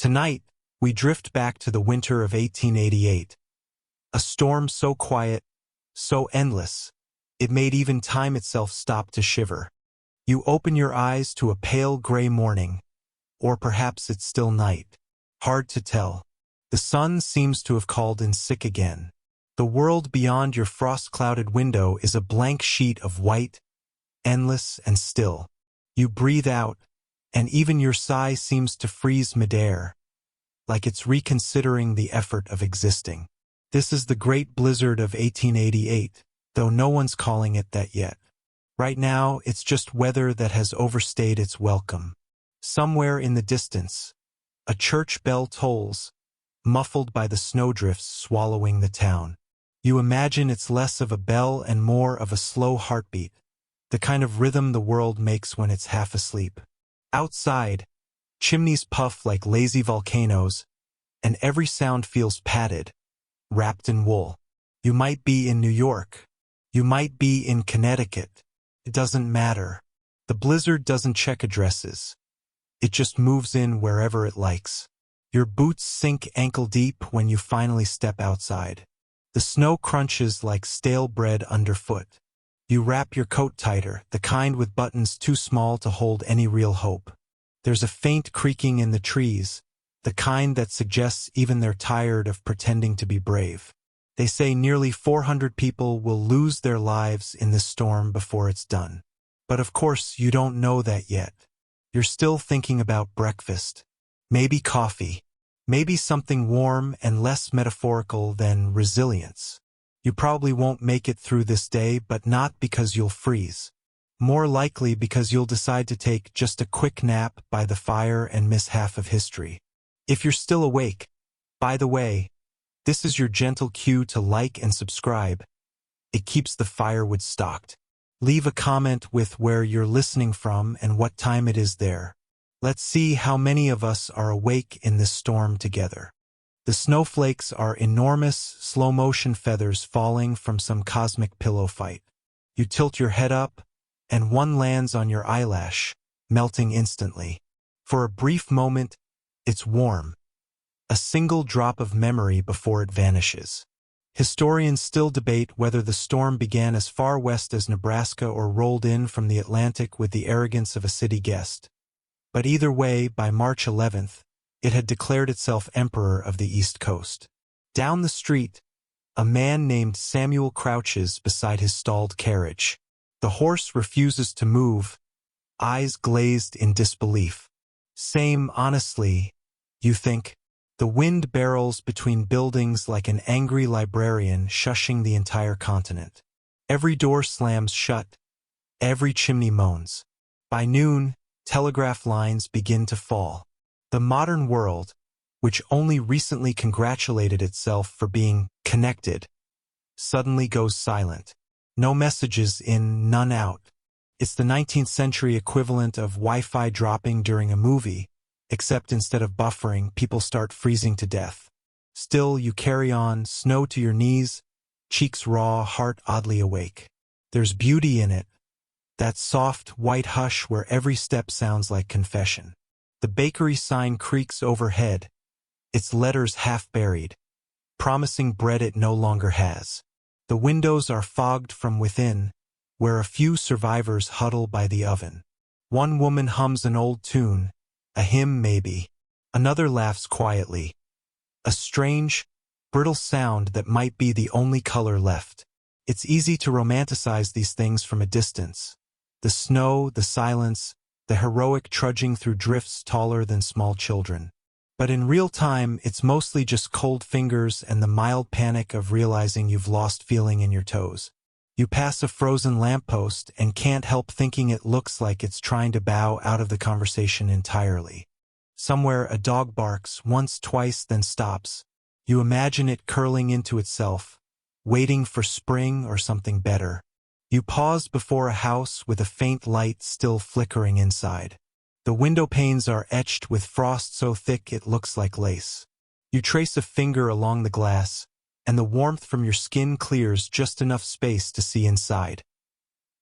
Tonight, we drift back to the winter of 1888. A storm so quiet, so endless, it made even time itself stop to shiver. You open your eyes to a pale gray morning, or perhaps it's still night. Hard to tell. The sun seems to have called in sick again. The world beyond your frost-clouded window is a blank sheet of white, endless and still. You breathe out, and even your sigh seems to freeze midair, like it's reconsidering the effort of existing. This is the great blizzard of 1888, though no one's calling it that yet. Right now, it's just weather that has overstayed its welcome. Somewhere in the distance, a church bell tolls, muffled by the snowdrifts swallowing the town. You imagine it's less of a bell and more of a slow heartbeat, the kind of rhythm the world makes when it's half asleep. Outside, chimneys puff like lazy volcanoes, and every sound feels padded, wrapped in wool. You might be in New York. You might be in Connecticut. It doesn't matter. The blizzard doesn't check addresses. It just moves in wherever it likes. Your boots sink ankle-deep when you finally step outside. The snow crunches like stale bread underfoot. You wrap your coat tighter, the kind with buttons too small to hold any real hope. There's a faint creaking in the trees, the kind that suggests even they're tired of pretending to be brave. They say nearly 400 people will lose their lives in this storm before it's done. But of course, you don't know that yet. You're still thinking about breakfast. Maybe coffee. Maybe something warm and less metaphorical than resilience. You probably won't make it through this day, but not because you'll freeze. More likely because you'll decide to take just a quick nap by the fire and miss half of history. If you're still awake, by the way, this is your gentle cue to like and subscribe. It keeps the firewood stocked. Leave a comment with where you're listening from and what time it is there. Let's see how many of us are awake in this storm together. The snowflakes are enormous, slow-motion feathers falling from some cosmic pillow fight. You tilt your head up, and one lands on your eyelash, melting instantly. For a brief moment, it's warm. A single drop of memory before it vanishes. Historians still debate whether the storm began as far west as Nebraska or rolled in from the Atlantic with the arrogance of a city guest. But either way, by March 11th, it had declared itself emperor of the East Coast. Down the street, a man named Samuel crouches beside his stalled carriage. The horse refuses to move, eyes glazed in disbelief. Same, honestly, you think. The wind barrels between buildings like an angry librarian shushing the entire continent. Every door slams shut. Every chimney moans. By noon, telegraph lines begin to fall. The modern world, which only recently congratulated itself for being connected, suddenly goes silent. No messages in, none out. It's the 19th century equivalent of Wi-Fi dropping during a movie, except instead of buffering, people start freezing to death. Still, you carry on, snow to your knees, cheeks raw, heart oddly awake. There's beauty in it, that soft, white hush where every step sounds like confession. The bakery sign creaks overhead, its letters half buried, promising bread it no longer has. The windows are fogged from within, where a few survivors huddle by the oven. One woman hums an old tune, a hymn maybe. Another laughs quietly. A strange, brittle sound that might be the only color left. It's easy to romanticize these things from a distance. The snow, the silence, the heroic trudging through drifts taller than small children. But in real time, it's mostly just cold fingers and the mild panic of realizing you've lost feeling in your toes. You pass a frozen lamppost and can't help thinking it looks like it's trying to bow out of the conversation entirely. Somewhere a dog barks once, twice, then stops. You imagine it curling into itself, waiting for spring or something better. You pause before a house with a faint light still flickering inside. The window panes are etched with frost so thick it looks like lace. You trace a finger along the glass, and the warmth from your skin clears just enough space to see inside.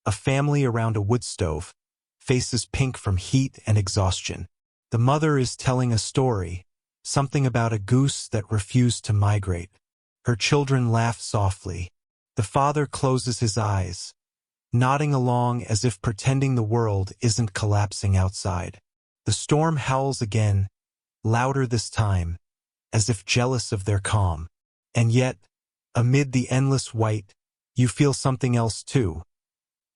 A family around a wood stove, faces pink from heat and exhaustion. The mother is telling a story, something about a goose that refused to migrate. Her children laugh softly. The father closes his eyes, nodding along as if pretending the world isn't collapsing outside. The storm howls again, louder this time, as if jealous of their calm. And yet, amid the endless white, you feel something else too.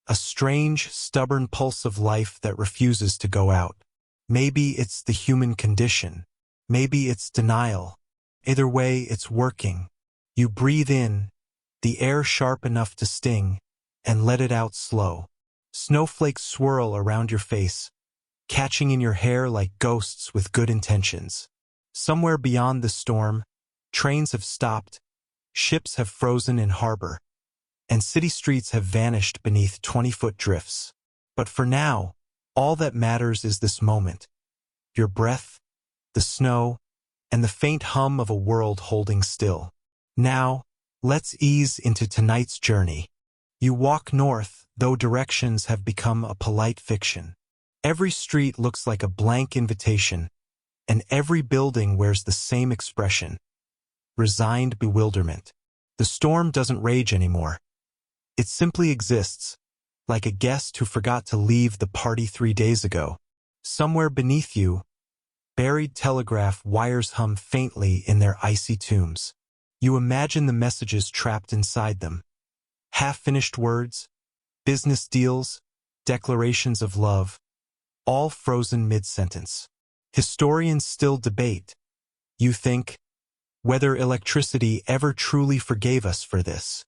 A strange, stubborn pulse of life that refuses to go out. Maybe it's the human condition. Maybe it's denial. Either way, it's working. You breathe in, the air sharp enough to sting, and let it out slow. Snowflakes swirl around your face, catching in your hair like ghosts with good intentions. Somewhere beyond the storm, trains have stopped, ships have frozen in harbor, and city streets have vanished beneath 20-foot drifts. But for now, all that matters is this moment. Your breath, the snow, and the faint hum of a world holding still. Now, let's ease into tonight's journey. You walk north, though directions have become a polite fiction. Every street looks like a blank invitation, and every building wears the same expression: resigned bewilderment. The storm doesn't rage anymore. It simply exists, like a guest who forgot to leave the party 3 days ago. Somewhere beneath you, buried telegraph wires hum faintly in their icy tombs. You imagine the messages trapped inside them. Half-finished words, business deals, declarations of love, all frozen mid-sentence. Historians still debate, you think, whether electricity ever truly forgave us for this.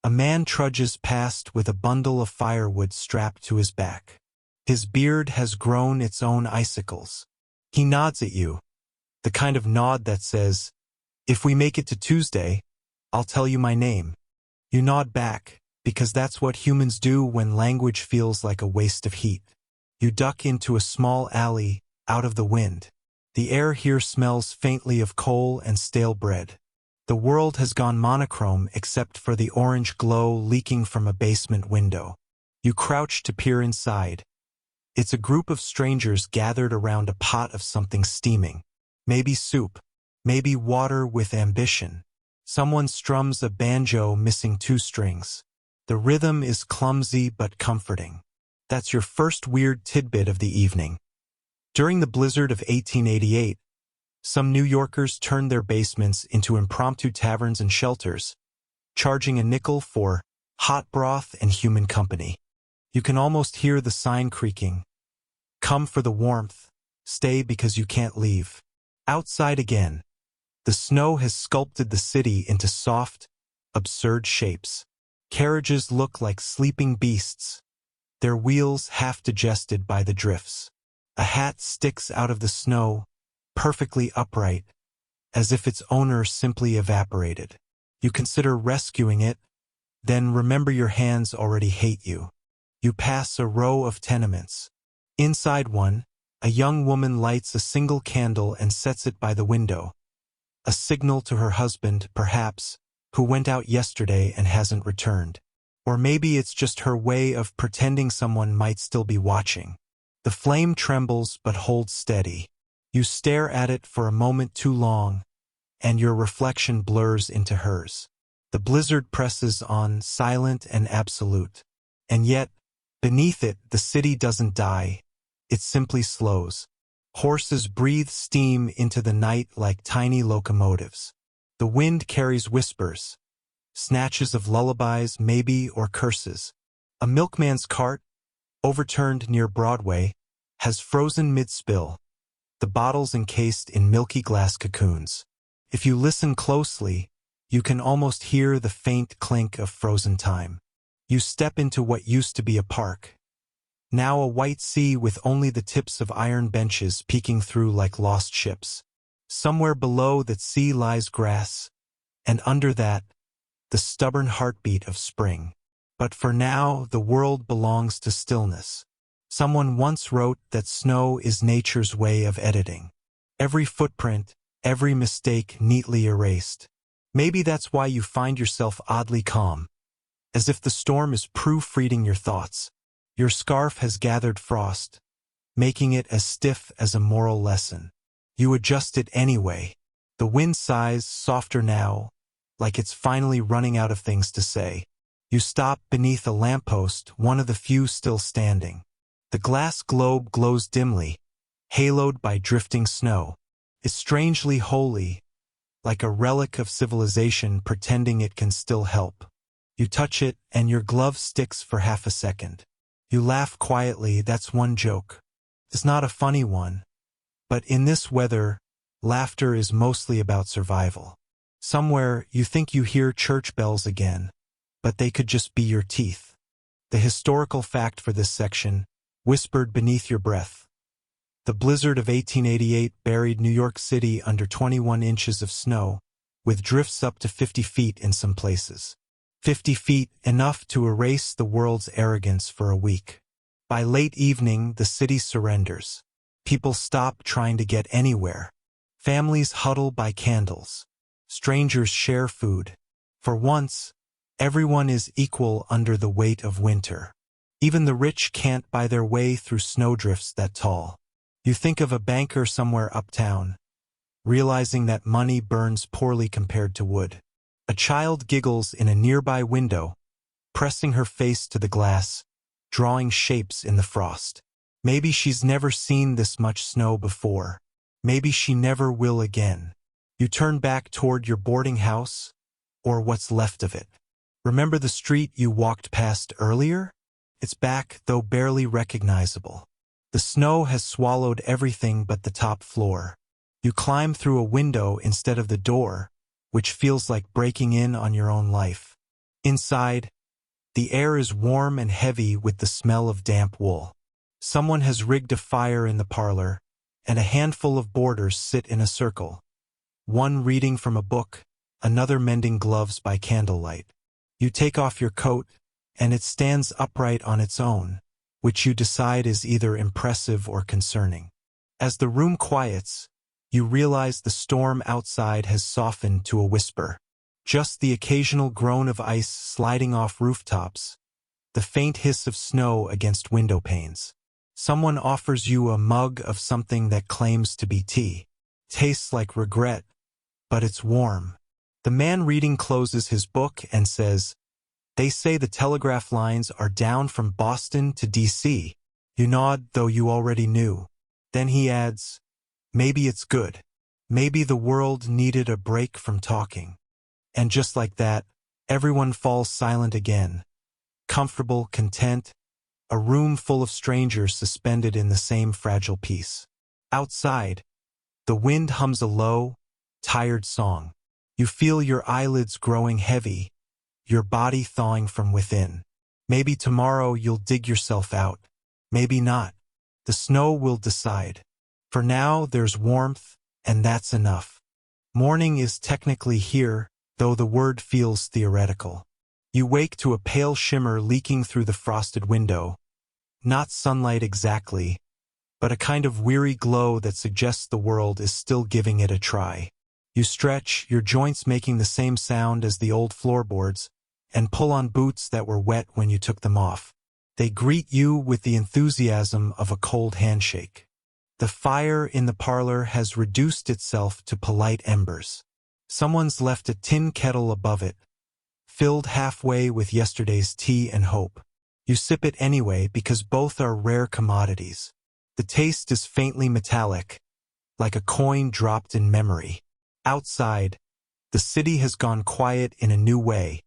A man trudges past with a bundle of firewood strapped to his back. His beard has grown its own icicles. He nods at you, the kind of nod that says, "If we make it to Tuesday, I'll tell you my name." You nod back, because that's what humans do when language feels like a waste of heat. You duck into a small alley, out of the wind. The air here smells faintly of coal and stale bread. The world has gone monochrome except for the orange glow leaking from a basement window. You crouch to peer inside. It's a group of strangers gathered around a pot of something steaming. Maybe soup, maybe water with ambition. Someone strums a banjo missing 2 strings. The rhythm is clumsy but comforting. That's your first weird tidbit of the evening. During the blizzard of 1888, some New Yorkers turned their basements into impromptu taverns and shelters, charging a nickel for hot broth and human company. You can almost hear the sign creaking. Come for the warmth, stay because you can't leave. Outside again, the snow has sculpted the city into soft, absurd shapes. Carriages look like sleeping beasts, their wheels half digested by the drifts. A hat sticks out of the snow, perfectly upright, as if its owner simply evaporated. You consider rescuing it, then remember your hands already hate you. You pass a row of tenements. Inside one, a young woman lights a single candle and sets it by the window. A signal to her husband, perhaps, who went out yesterday and hasn't returned. Or maybe it's just her way of pretending someone might still be watching. The flame trembles but holds steady. You stare at it for a moment too long, and your reflection blurs into hers. The blizzard presses on, silent and absolute. And yet, beneath it, the city doesn't die. It simply slows. Horses breathe steam into the night like tiny locomotives. The wind carries whispers, snatches of lullabies maybe or curses. A milkman's cart, overturned near Broadway, has frozen mid-spill, the bottles encased in milky glass cocoons. If you listen closely, you can almost hear the faint clink of frozen time. You step into what used to be a park. Now a white sea with only the tips of iron benches peeking through like lost ships. Somewhere below that sea lies grass, and under that, the stubborn heartbeat of spring. But for now, the world belongs to stillness. Someone once wrote that snow is nature's way of editing. Every footprint, every mistake neatly erased. Maybe that's why you find yourself oddly calm, as if the storm is proofreading your thoughts. Your scarf has gathered frost, making it as stiff as a moral lesson. You adjust it anyway. The wind sighs softer now, like it's finally running out of things to say. You stop beneath a lamppost, one of the few still standing. The glass globe glows dimly, haloed by drifting snow. It's strangely holy, like a relic of civilization pretending it can still help. You touch it, and your glove sticks for half a second. You laugh quietly. That's one joke. It's not a funny one, but in this weather, laughter is mostly about survival. Somewhere, you think you hear church bells again, but they could just be your teeth. The historical fact for this section, whispered beneath your breath. The blizzard of 1888 buried New York City under 21 inches of snow, with drifts up to 50 feet in some places. 50 feet, enough to erase the world's arrogance for a week. By late evening, the city surrenders. People stop trying to get anywhere. Families huddle by candles. Strangers share food. For once, everyone is equal under the weight of winter. Even the rich can't buy their way through snowdrifts that tall. You think of a banker somewhere uptown, realizing that money burns poorly compared to wood. A child giggles in a nearby window, pressing her face to the glass, drawing shapes in the frost. Maybe she's never seen this much snow before. Maybe she never will again. You turn back toward your boarding house, or what's left of it. Remember the street you walked past earlier? It's back, though barely recognizable. The snow has swallowed everything but the top floor. You climb through a window instead of the door, which feels like breaking in on your own life. Inside, the air is warm and heavy with the smell of damp wool. Someone has rigged a fire in the parlor, and a handful of boarders sit in a circle. One reading from a book, another mending gloves by candlelight. You take off your coat, and it stands upright on its own, which you decide is either impressive or concerning. As the room quiets, you realize the storm outside has softened to a whisper. Just the occasional groan of ice sliding off rooftops, the faint hiss of snow against window panes. Someone offers you a mug of something that claims to be tea. Tastes like regret, but it's warm. The man reading closes his book and says, "They say the telegraph lines are down from Boston to D.C. You nod, though you already knew. Then he adds, "Maybe it's good. Maybe the world needed a break from talking." And just like that, everyone falls silent again. Comfortable, content, a room full of strangers suspended in the same fragile peace. Outside, the wind hums a low, tired song. You feel your eyelids growing heavy, your body thawing from within. Maybe tomorrow you'll dig yourself out. Maybe not. The snow will decide. For now, there's warmth, and that's enough. Morning is technically here, though the word feels theoretical. You wake to a pale shimmer leaking through the frosted window. Not sunlight exactly, but a kind of weary glow that suggests the world is still giving it a try. You stretch, your joints making the same sound as the old floorboards, and pull on boots that were wet when you took them off. They greet you with the enthusiasm of a cold handshake. The fire in the parlor has reduced itself to polite embers. Someone's left a tin kettle above it, filled halfway with yesterday's tea and hope. You sip it anyway because both are rare commodities. The taste is faintly metallic, like a coin dropped in memory. Outside, the city has gone quiet in a new way.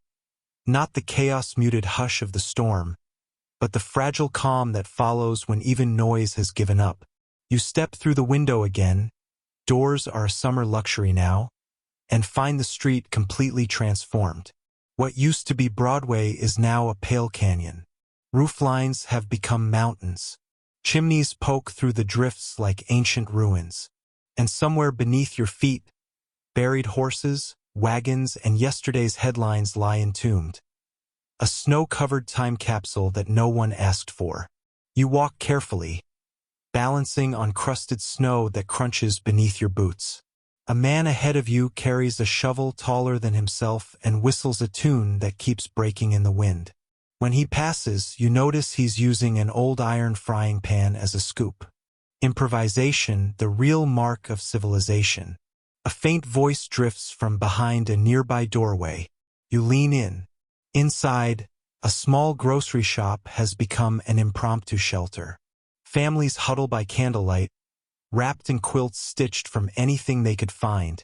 Not the chaos-muted hush of the storm, but the fragile calm that follows when even noise has given up. You step through the window again, doors are a summer luxury now, and find the street completely transformed. What used to be Broadway is now a pale canyon. Rooflines have become mountains. Chimneys poke through the drifts like ancient ruins. And somewhere beneath your feet, buried horses, wagons, and yesterday's headlines lie entombed. A snow-covered time capsule that no one asked for. You walk carefully, balancing on crusted snow that crunches beneath your boots. A man ahead of you carries a shovel taller than himself and whistles a tune that keeps breaking in the wind. When he passes, you notice he's using an old iron frying pan as a scoop. Improvisation, the real mark of civilization. A faint voice drifts from behind a nearby doorway. You lean in. Inside, a small grocery shop has become an impromptu shelter. Families huddle by candlelight, wrapped in quilts stitched from anything they could find.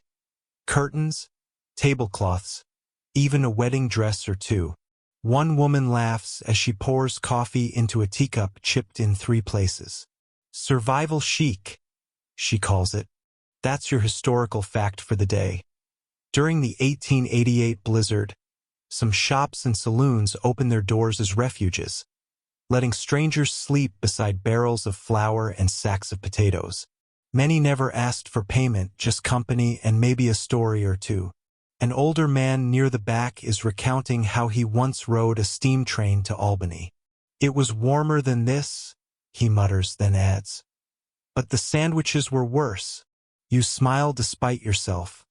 Curtains, tablecloths, even a wedding dress or two. One woman laughs as she pours coffee into a teacup chipped in 3 places. Survival chic, she calls it. That's your historical fact for the day. During the 1888 blizzard, some shops and saloons opened their doors as refuges, letting strangers sleep beside barrels of flour and sacks of potatoes. Many never asked for payment, just company and maybe a story or two. An older man near the back is recounting how he once rode a steam train to Albany. It was warmer than this, he mutters, then adds. But the sandwiches were worse. You smile despite yourself,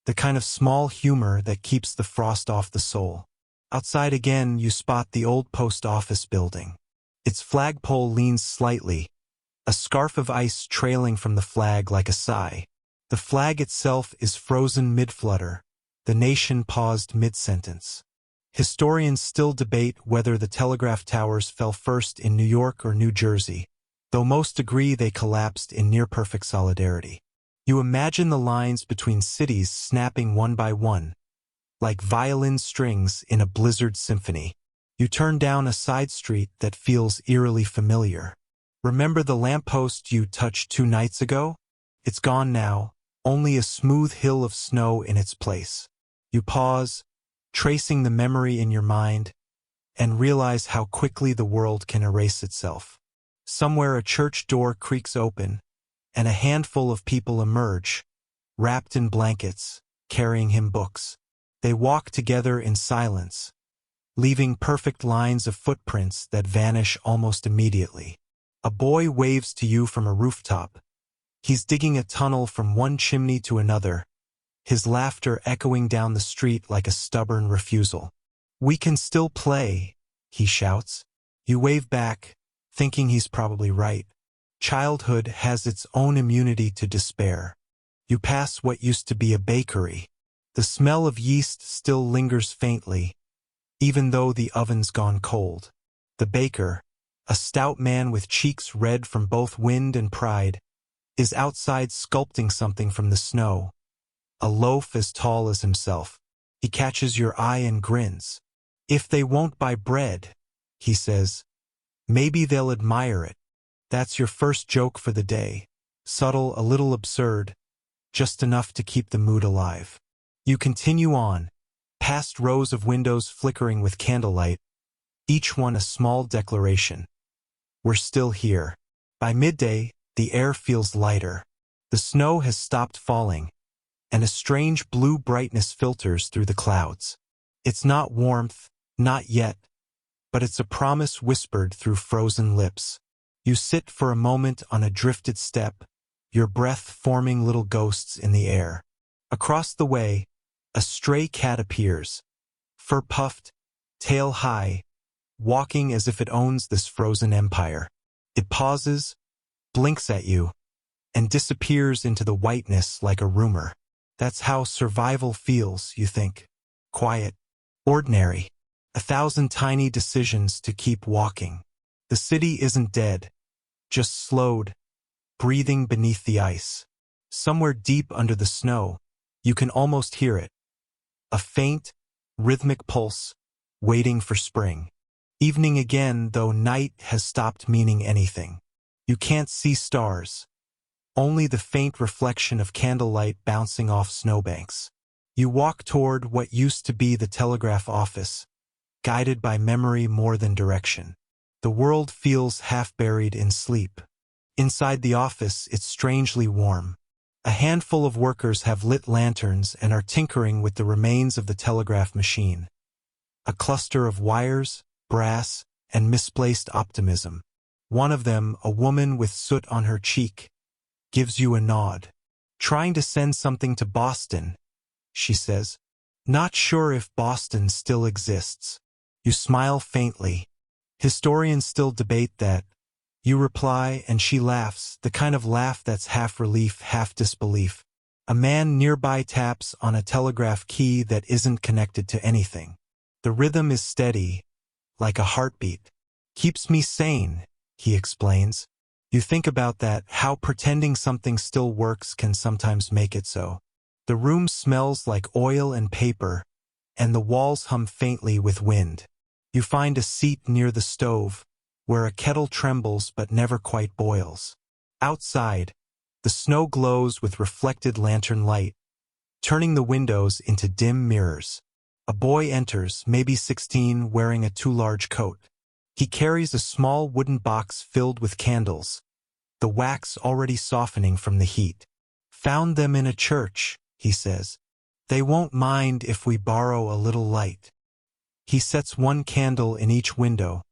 the kind of small humor that keeps the frost off the soul. Outside again, you spot the old post office building. Its flagpole leans slightly, a scarf of ice trailing from the flag like a sigh. The flag itself is frozen mid-flutter, the nation paused mid-sentence. Historians still debate whether the telegraph towers fell first in New York or New Jersey, though most agree they collapsed in near-perfect solidarity. You imagine the lines between cities snapping one by one, like violin strings in a blizzard symphony. You turn down a side street that feels eerily familiar. Remember the lamppost you touched 2 nights ago? It's gone now, only a smooth hill of snow in its place. You pause, tracing the memory in your mind, and realize how quickly the world can erase itself. Somewhere a church door creaks open, and a handful of people emerge, wrapped in blankets, carrying hymn books. They walk together in silence, leaving perfect lines of footprints that vanish almost immediately. A boy waves to you from a rooftop. He's digging a tunnel from one chimney to another, his laughter echoing down the street like a stubborn refusal. "We can still play," he shouts. You wave back, thinking he's probably right. Childhood has its own immunity to despair. You pass what used to be a bakery. The smell of yeast still lingers faintly, even though the oven's gone cold. The baker, a stout man with cheeks red from both wind and pride, is outside sculpting something from the snow, a loaf as tall as himself. He catches your eye and grins. "If they won't buy bread," he says, "maybe they'll admire it." That's your first joke for the day. Subtle, a little absurd, just enough to keep the mood alive. You continue on, past rows of windows flickering with candlelight, each one a small declaration. We're still here. By midday, the air feels lighter. The snow has stopped falling, and a strange blue brightness filters through the clouds. It's not warmth, not yet, but it's a promise whispered through frozen lips. You sit for a moment on a drifted step, your breath forming little ghosts in the air. Across the way, a stray cat appears, fur-puffed, tail high, walking as if it owns this frozen empire. It pauses, blinks at you, and disappears into the whiteness like a rumor. That's how survival feels, you think. Quiet, ordinary, 1,000 tiny decisions to keep walking. The city isn't dead, just slowed, breathing beneath the ice. Somewhere deep under the snow, you can almost hear it. A faint, rhythmic pulse, waiting for spring. Evening again, though night has stopped meaning anything. You can't see stars, only the faint reflection of candlelight bouncing off snowbanks. You walk toward what used to be the telegraph office, guided by memory more than direction. The world feels half buried in sleep. Inside the office, it's strangely warm. A handful of workers have lit lanterns and are tinkering with the remains of the telegraph machine. A cluster of wires, brass, and misplaced optimism. One of them, a woman with soot on her cheek, gives you a nod. "Trying to send something to Boston," she says. "Not sure if Boston still exists." You smile faintly. Historians still debate that. You reply, and she laughs, the kind of laugh that's half relief, half disbelief. A man nearby taps on a telegraph key that isn't connected to anything. The rhythm is steady, like a heartbeat. Keeps me sane, he explains. You think about that, how pretending something still works can sometimes make it so. The room smells like oil and paper, and the walls hum faintly with wind. You find a seat near the stove, where a kettle trembles but never quite boils. Outside, the snow glows with reflected lantern light, turning the windows into dim mirrors. A boy enters, maybe 16, wearing a too large coat. He carries a small wooden box filled with candles, the wax already softening from the heat. Found them in a church, he says. They won't mind if we borrow a little light. He sets one candle in each window,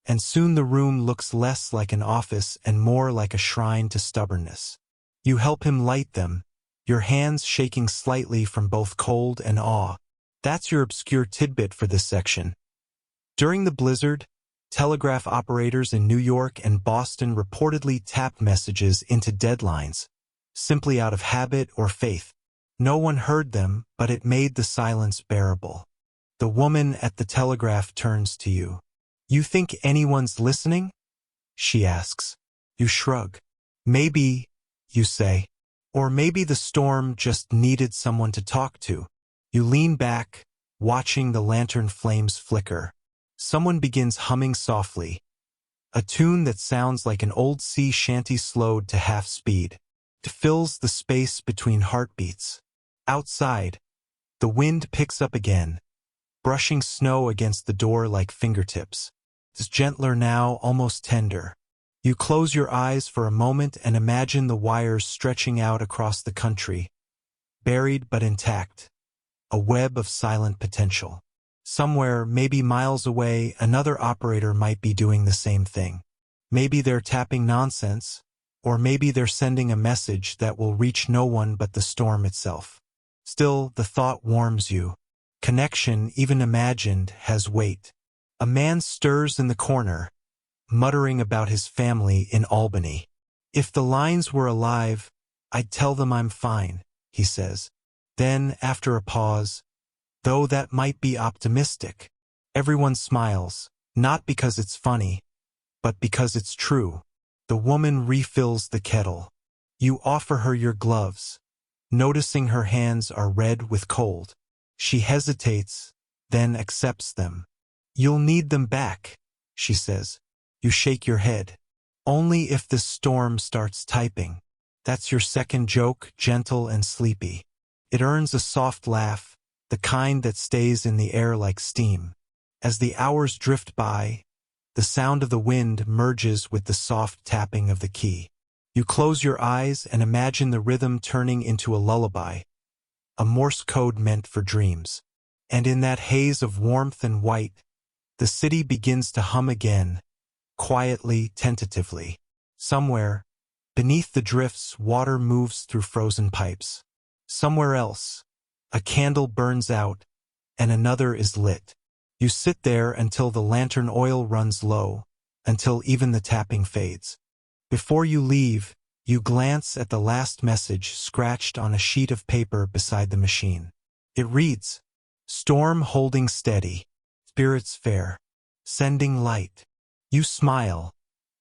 and soon the room looks less like an office and more like a shrine to stubbornness. You help him light them, your hands shaking slightly from both cold and awe. That's your obscure tidbit for this section. During the blizzard, telegraph operators in New York and Boston reportedly tapped messages into deadlines, simply out of habit or faith. No one heard them, but it made the silence bearable. The woman at the telegraph turns to you. You think anyone's listening? She asks. You shrug. Maybe, you say. Or maybe the storm just needed someone to talk to. You lean back, watching the lantern flames flicker. Someone begins humming softly, a tune that sounds like an old sea shanty slowed to half speed. It fills the space between heartbeats. Outside, the wind picks up again, brushing snow against the door like fingertips. It's gentler now, almost tender. You close your eyes for a moment and imagine the wires stretching out across the country, buried but intact, a web of silent potential. Somewhere, maybe miles away, another operator might be doing the same thing. Maybe they're tapping nonsense, or maybe they're sending a message that will reach no one but the storm itself. Still, the thought warms you. Connection, even imagined, has weight. A man stirs in the corner, muttering about his family in Albany. If the lines were alive, I'd tell them I'm fine, he says. Then, after a pause, though that might be optimistic. Everyone smiles, not because it's funny, but because it's true. The woman refills the kettle. You offer her your gloves, noticing her hands are red with cold. She hesitates, then accepts them. You'll need them back, she says. You shake your head. Only if the storm starts typing. That's your second joke, gentle and sleepy. It earns a soft laugh, the kind that stays in the air like steam. As the hours drift by, the sound of the wind merges with the soft tapping of the key. You close your eyes and imagine the rhythm turning into a lullaby, a Morse code meant for dreams. And in that haze of warmth and white, the city begins to hum again, quietly, tentatively. Somewhere, beneath the drifts, water moves through frozen pipes. Somewhere else, a candle burns out, and another is lit. You sit there until the lantern oil runs low, until even the tapping fades. Before you leave, you glance at the last message scratched on a sheet of paper beside the machine. It reads, "Storm holding steady, spirits fair, sending light." You smile,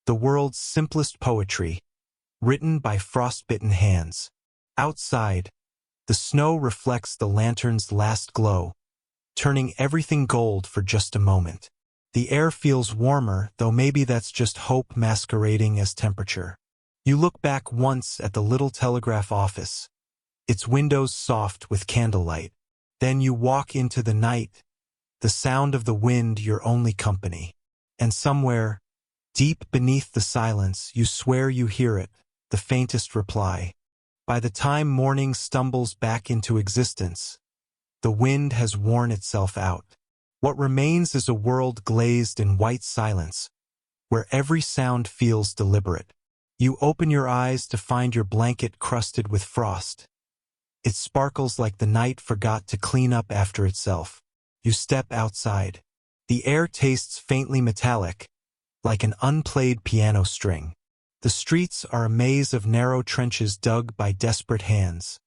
the world's simplest poetry, written by frostbitten hands. Outside, the snow reflects the lantern's last glow, turning everything gold for just a moment. The air feels warmer, though maybe that's just hope masquerading as temperature. You look back once at the little telegraph office, its windows soft with candlelight. Then you walk into the night, the sound of the wind your only company. And somewhere, deep beneath the silence, you swear you hear it, the faintest reply. By the time morning stumbles back into existence, the wind has worn itself out. What remains is a world glazed in white silence, where every sound feels deliberate. You open your eyes to find your blanket crusted with frost. It sparkles like the night forgot to clean up after itself. You step outside. The air tastes faintly metallic, like an unplayed piano string. The streets are a maze of narrow trenches dug by desperate hands,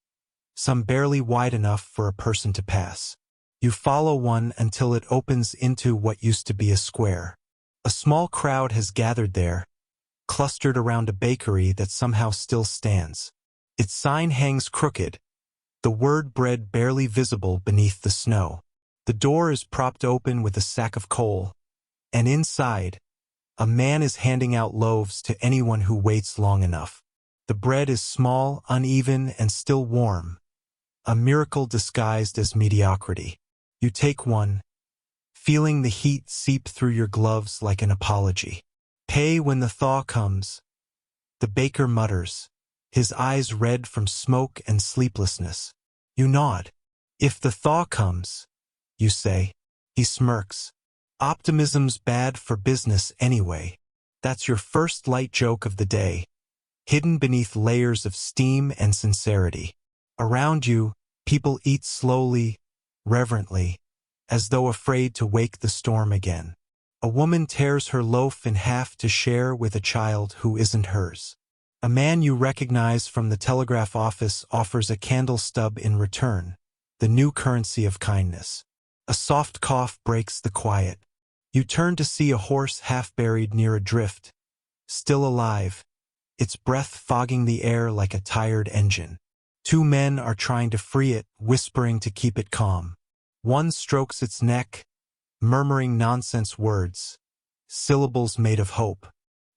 some barely wide enough for a person to pass. You follow one until it opens into what used to be a square. A small crowd has gathered there, clustered around a bakery that somehow still stands. Its sign hangs crooked, the word bread barely visible beneath the snow. The door is propped open with a sack of coal, and inside, a man is handing out loaves to anyone who waits long enough. The bread is small, uneven, and still warm, a miracle disguised as mediocrity. You take one, feeling the heat seep through your gloves like an apology. Pay when the thaw comes, the baker mutters, his eyes red from smoke and sleeplessness. You nod. If the thaw comes, you say. He smirks. Optimism's bad for business anyway. That's your first light joke of the day, hidden beneath layers of steam and sincerity. Around you, people eat slowly, reverently, as though afraid to wake the storm again. A woman tears her loaf in half to share with a child who isn't hers. A man you recognize from the telegraph office offers a candle stub in return, the new currency of kindness. A soft cough breaks the quiet. You turn to see a horse half buried near a drift, still alive, its breath fogging the air like a tired engine. Two men are trying to free it, whispering to keep it calm. One strokes its neck, murmuring nonsense words, syllables made of hope.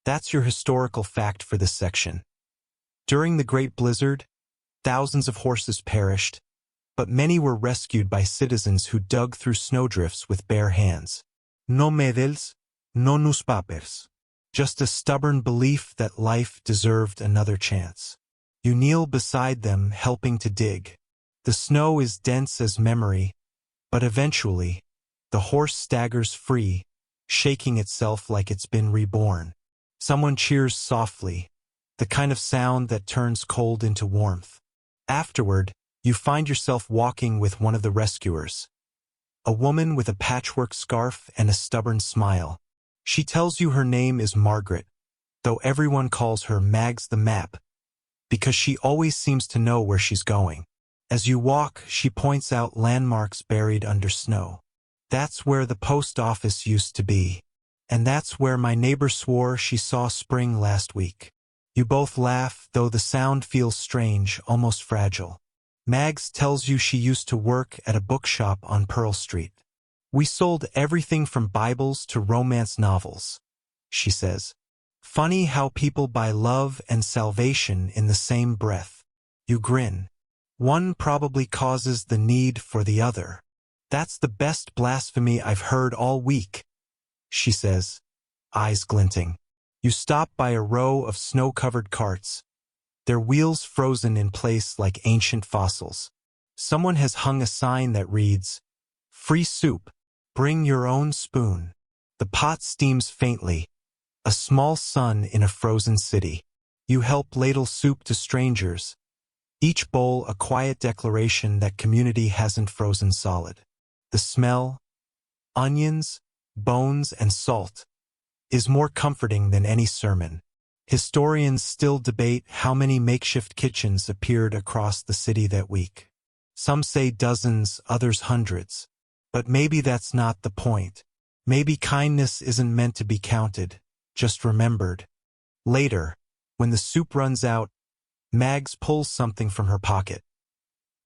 That's your historical fact for this section. During the Great Blizzard, thousands of horses perished, but many were rescued by citizens who dug through snowdrifts with bare hands. No medals, no newspapers. Just a stubborn belief that life deserved another chance. You kneel beside them, helping to dig. The snow is dense as memory, but eventually, the horse staggers free, shaking itself like it's been reborn. Someone cheers softly, the kind of sound that turns cold into warmth. Afterward, you find yourself walking with one of the rescuers. A woman with a patchwork scarf and a stubborn smile. She tells you her name is Margaret, though everyone calls her Mags the Map, because she always seems to know where she's going. As you walk, she points out landmarks buried under snow. That's where the post office used to be, and that's where my neighbor swore she saw spring last week. You both laugh, though the sound feels strange, almost fragile. Mags tells you she used to work at a bookshop on Pearl Street. We sold everything from Bibles to romance novels, she says. Funny how people buy love and salvation in the same breath. You grin. One probably causes the need for the other. That's the best blasphemy I've heard all week, she says, eyes glinting. You stop by a row of snow-covered carts, their wheels frozen in place like ancient fossils. Someone has hung a sign that reads, "Free soup, bring your own spoon." The pot steams faintly, a small sun in a frozen city. You help ladle soup to strangers, each bowl a quiet declaration that community hasn't frozen solid. The smell, onions, bones, and salt, is more comforting than any sermon. Historians still debate how many makeshift kitchens appeared across the city that week. Some say dozens, others hundreds. But maybe that's not the point. Maybe kindness isn't meant to be counted, just remembered. Later, when the soup runs out, Mags pulls something from her pocket.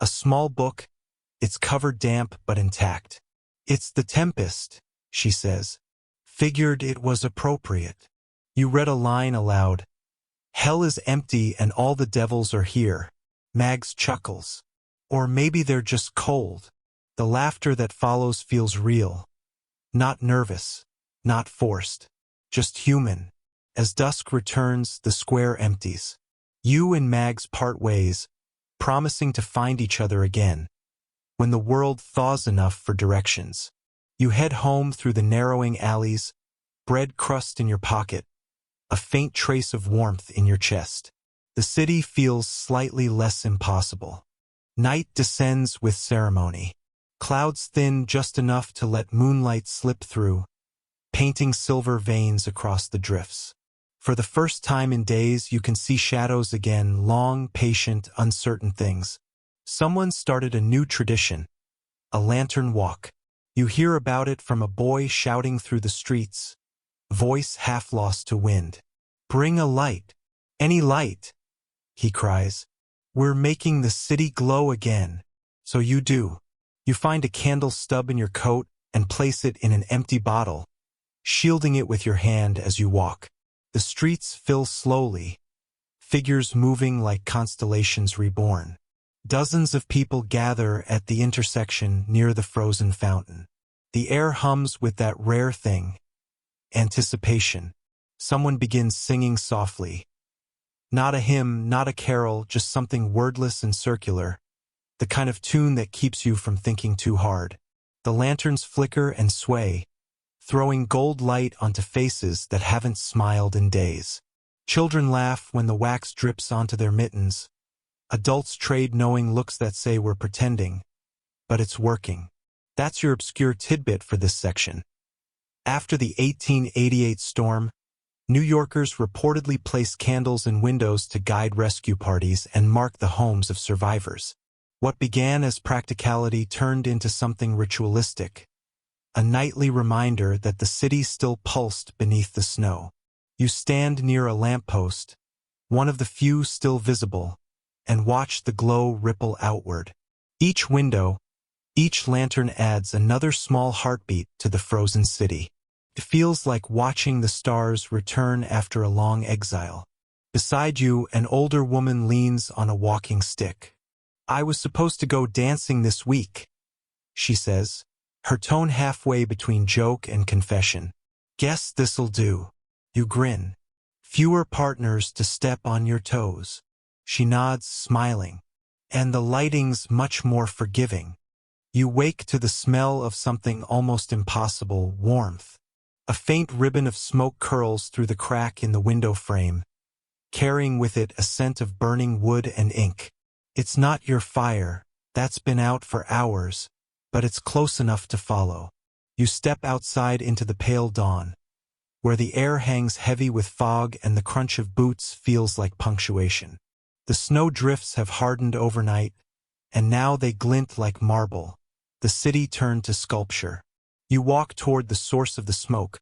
A small book, it's covered damp but intact. "It's The Tempest," she says. "Figured it was appropriate." You read a line aloud. "Hell is empty and all the devils are here." Mags chuckles. Or maybe they're just cold. The laughter that follows feels real. Not nervous, not forced, just human. As dusk returns, the square empties. You and Mags part ways, promising to find each other again, when the world thaws enough for directions. You head home through the narrowing alleys, bread crust in your pocket, a faint trace of warmth in your chest. The city feels slightly less impossible. Night descends with ceremony. Clouds thin just enough to let moonlight slip through, painting silver veins across the drifts. For the first time in days, you can see shadows again, long, patient, uncertain things. Someone started a new tradition, a lantern walk. You hear about it from a boy shouting through the streets, voice half lost to wind. "Bring a light. Any light," he cries. "We're making the city glow again." So you do. You find a candle stub in your coat and place it in an empty bottle, shielding it with your hand as you walk. The streets fill slowly, figures moving like constellations reborn. Dozens of people gather at the intersection near the frozen fountain. The air hums with that rare thing, anticipation. Someone begins singing softly. Not a hymn, not a carol, just something wordless and circular, the kind of tune that keeps you from thinking too hard. The lanterns flicker and sway, throwing gold light onto faces that haven't smiled in days. Children laugh when the wax drips onto their mittens. Adults trade knowing looks that say we're pretending, but it's working. That's your obscure tidbit for this section. After the 1888 storm, New Yorkers reportedly placed candles in windows to guide rescue parties and mark the homes of survivors. What began as practicality turned into something ritualistic, a nightly reminder that the city still pulsed beneath the snow. You stand near a lamppost, one of the few still visible, and watch the glow ripple outward. Each window, each lantern adds another small heartbeat to the frozen city. It feels like watching the stars return after a long exile. Beside you, an older woman leans on a walking stick. "I was supposed to go dancing this week," she says, her tone halfway between joke and confession. "Guess this'll do." You grin. Fewer partners to step on your toes. She nods, smiling. And the lighting's much more forgiving. You wake to the smell of something almost impossible, warmth. A faint ribbon of smoke curls through the crack in the window frame, carrying with it a scent of burning wood and ink. It's not your fire, that's been out for hours, but it's close enough to follow. You step outside into the pale dawn, where the air hangs heavy with fog and the crunch of boots feels like punctuation. The snow drifts have hardened overnight, and now they glint like marble, the city turned to sculpture. You walk toward the source of the smoke,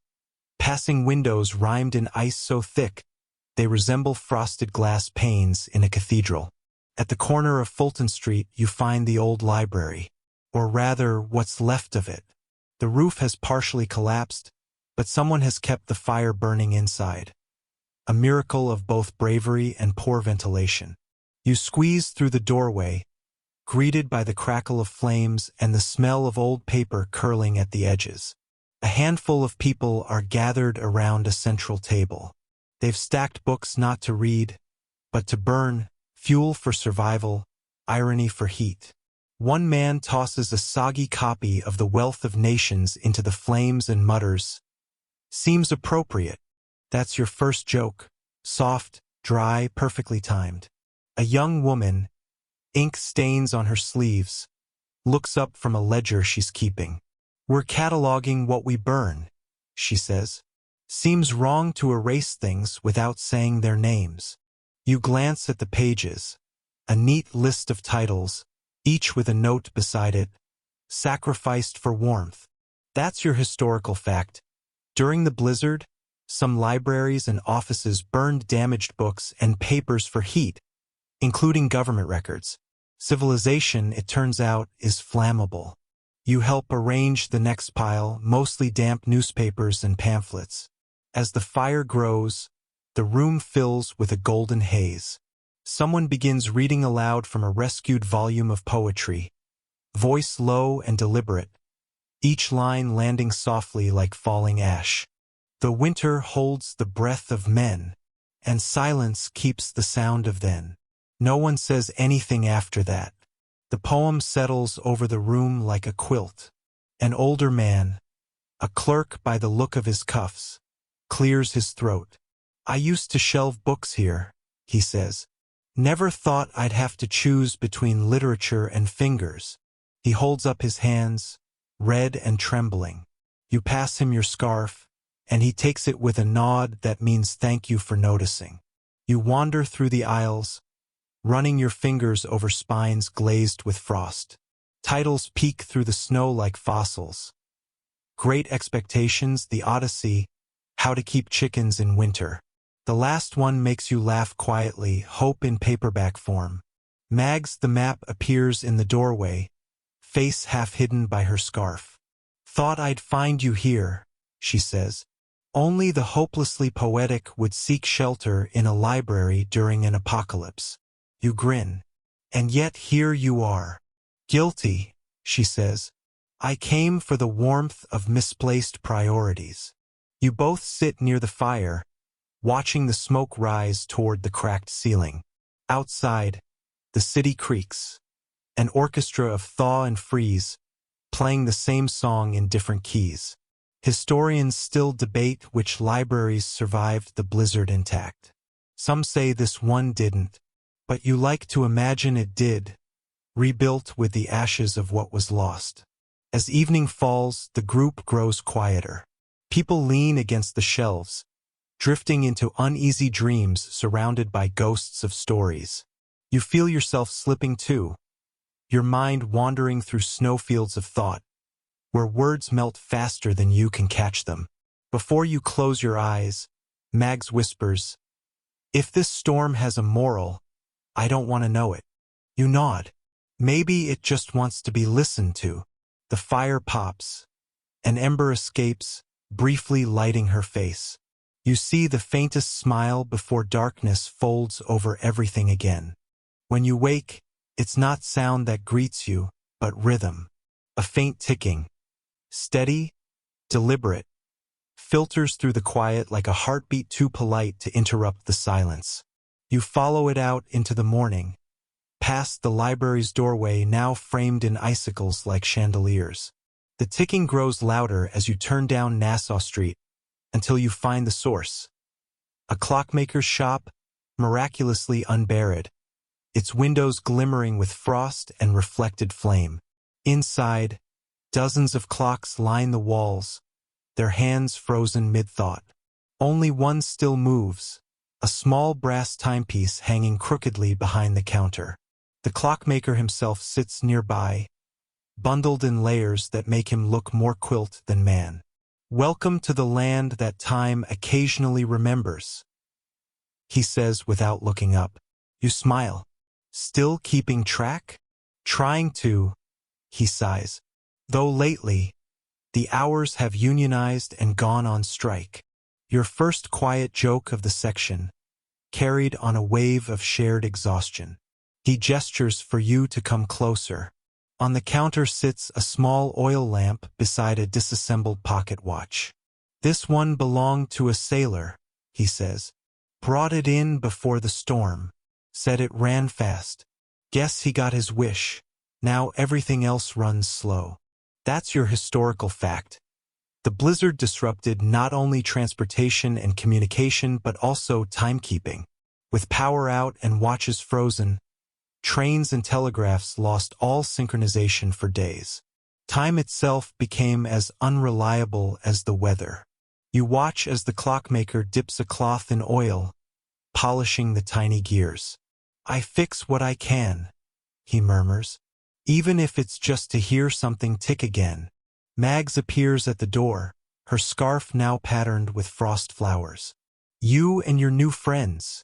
passing windows rimed in ice so thick they resemble frosted glass panes in a cathedral. At the corner of Fulton Street, you find the old library, or rather, what's left of it. The roof has partially collapsed, but someone has kept the fire burning inside. A miracle of both bravery and poor ventilation. You squeeze through the doorway, greeted by the crackle of flames and the smell of old paper curling at the edges. A handful of people are gathered around a central table. They've stacked books not to read, but to burn, fuel for survival, irony for heat. One man tosses a soggy copy of The Wealth of Nations into the flames and mutters, "Seems appropriate." That's your first joke. Soft, dry, perfectly timed. A young woman, ink stains on her sleeves, looks up from a ledger she's keeping. "We're cataloging what we burn," she says. "Seems wrong to erase things without saying their names." You glance at the pages, a neat list of titles, each with a note beside it, "Sacrificed for warmth." That's your historical fact. During the blizzard, some libraries and offices burned damaged books and papers for heat, including government records. Civilization, it turns out, is flammable. You help arrange the next pile, mostly damp newspapers and pamphlets. As the fire grows, the room fills with a golden haze. Someone begins reading aloud from a rescued volume of poetry, voice low and deliberate, each line landing softly like falling ash. "The winter holds the breath of men, and silence keeps the sound of then." No one says anything after that. The poem settles over the room like a quilt. An older man, a clerk by the look of his cuffs, clears his throat. "I used to shelve books here," he says. "Never thought I'd have to choose between literature and fingers." He holds up his hands, red and trembling. You pass him your scarf, and he takes it with a nod that means thank you for noticing. You wander through the aisles, running your fingers over spines glazed with frost. Titles peek through the snow like fossils. Great Expectations, The Odyssey, How to Keep Chickens in Winter. The last one makes you laugh quietly, Hope in paperback form. Mags the map appears in the doorway, face half hidden by her scarf. Thought I'd find you here, she says. Only the hopelessly poetic would seek shelter in a library during an apocalypse. You grin. And yet here you are. Guilty, she says. I came for the warmth of misplaced priorities. You both sit near the fire, watching the smoke rise toward the cracked ceiling. Outside, the city creaks. An orchestra of thaw and freeze, playing the same song in different keys. Historians still debate which libraries survived the blizzard intact. Some say this one didn't, but you like to imagine it did, rebuilt with the ashes of what was lost. As evening falls, the group grows quieter. People lean against the shelves, drifting into uneasy dreams surrounded by ghosts of stories. You feel yourself slipping too, your mind wandering through snowfields of thought, where words melt faster than you can catch them. Before you close your eyes, Mags whispers, "If this storm has a moral, I don't want to know it." You nod. Maybe it just wants to be listened to. The fire pops. An ember escapes, briefly lighting her face. You see the faintest smile before darkness folds over everything again. When you wake, it's not sound that greets you, but rhythm. A faint ticking. Steady, deliberate. Filters through the quiet like a heartbeat too polite to interrupt the silence. You follow it out into the morning, past the library's doorway now framed in icicles like chandeliers. The ticking grows louder as you turn down Nassau Street, until you find the source. A clockmaker's shop, miraculously unburied, its windows glimmering with frost and reflected flame. Inside, dozens of clocks line the walls, their hands frozen mid-thought. Only one still moves, a small brass timepiece hanging crookedly behind the counter. The clockmaker himself sits nearby, bundled in layers that make him look more quilt than man. "Welcome to the land that time occasionally remembers," he says without looking up. You smile. "Still keeping track?" "Trying to," he sighs. "Though lately, the hours have unionized and gone on strike." Your first quiet joke of the section, carried on a wave of shared exhaustion. He gestures for you to come closer. On the counter sits a small oil lamp beside a disassembled pocket watch. "This one belonged to a sailor," he says. "Brought it in before the storm. Said it ran fast. Guess he got his wish. Now everything else runs slow." That's your historical fact. The blizzard disrupted not only transportation and communication but also timekeeping. With power out and watches frozen, trains and telegraphs lost all synchronization for days. Time itself became as unreliable as the weather. You watch as the clockmaker dips a cloth in oil, polishing the tiny gears. "I fix what I can," he murmurs, "even if it's just to hear something tick again." Mags appears at the door, her scarf now patterned with frost flowers. "You and your new friends,"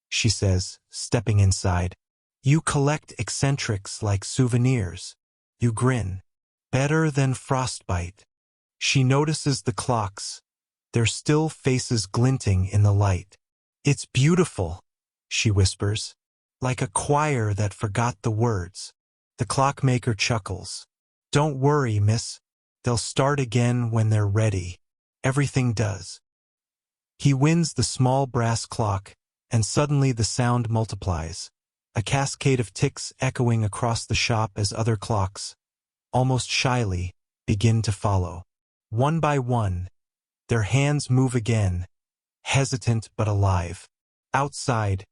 she says, stepping inside. "You collect eccentrics like souvenirs." You grin. "Better than frostbite." She notices the clocks, their still faces glinting in the light. "It's beautiful," she whispers, "like a choir that forgot the words." The clockmaker chuckles. "Don't worry, miss. They'll start again when they're ready. Everything does." He wins the small brass clock, and suddenly the sound multiplies. A cascade of ticks echoing across the shop as other clocks, almost shyly, begin to follow. One by one, their hands move again, hesitant but alive. Outside,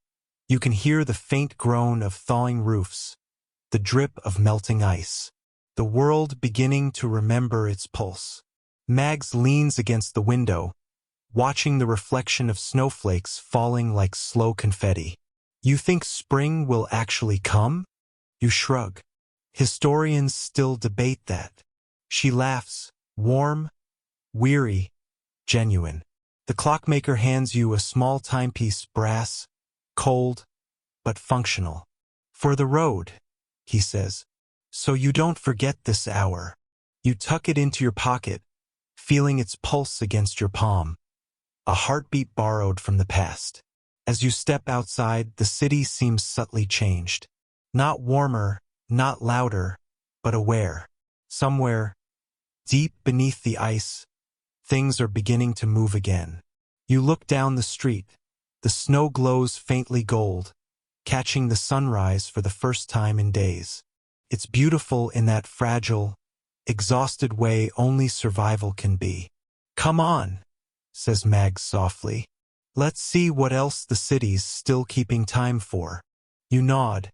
you can hear the faint groan of thawing roofs, the drip of melting ice, the world beginning to remember its pulse. Mags leans against the window, watching the reflection of snowflakes falling like slow confetti. You think spring will actually come? You shrug. Historians still debate that. She laughs, warm, weary, genuine. The clockmaker hands you a small timepiece, brass, cold, but functional. For the road, he says. So you don't forget this hour. You tuck it into your pocket, feeling its pulse against your palm. A heartbeat borrowed from the past. As you step outside, the city seems subtly changed. Not warmer, not louder, but aware. Somewhere, deep beneath the ice, things are beginning to move again. You look down the street. The snow glows faintly gold, catching the sunrise for the first time in days. It's beautiful in that fragile, exhausted way only survival can be. Come on, says Mags softly. Let's see what else the city's still keeping time for. You nod,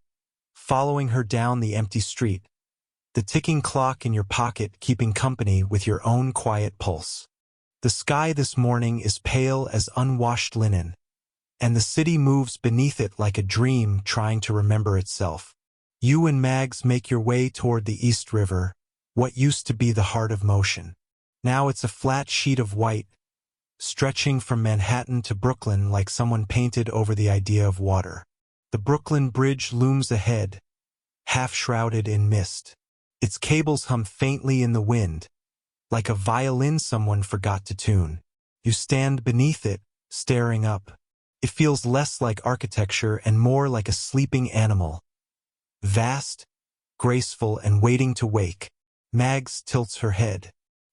following her down the empty street, the ticking clock in your pocket keeping company with your own quiet pulse. The sky this morning is pale as unwashed linen, and the city moves beneath it like a dream trying to remember itself. You and Mags make your way toward the East River, what used to be the heart of motion. Now it's a flat sheet of white, stretching from Manhattan to Brooklyn like someone painted over the idea of water. The Brooklyn Bridge looms ahead, half shrouded in mist. Its cables hum faintly in the wind, like a violin someone forgot to tune. You stand beneath it, staring up. It feels less like architecture and more like a sleeping animal. Vast, graceful, and waiting to wake. Mags tilts her head.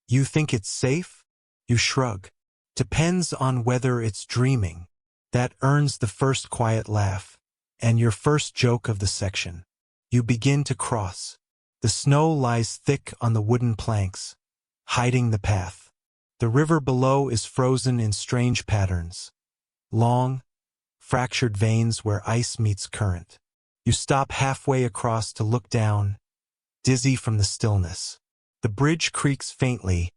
You think it's safe? You shrug. Depends on whether it's dreaming. That earns the first quiet laugh, and your first joke of the section. You begin to cross. The snow lies thick on the wooden planks, hiding the path. The river below is frozen in strange patterns. Long, fractured veins where ice meets current. You stop halfway across to look down, dizzy from the stillness. The bridge creaks faintly,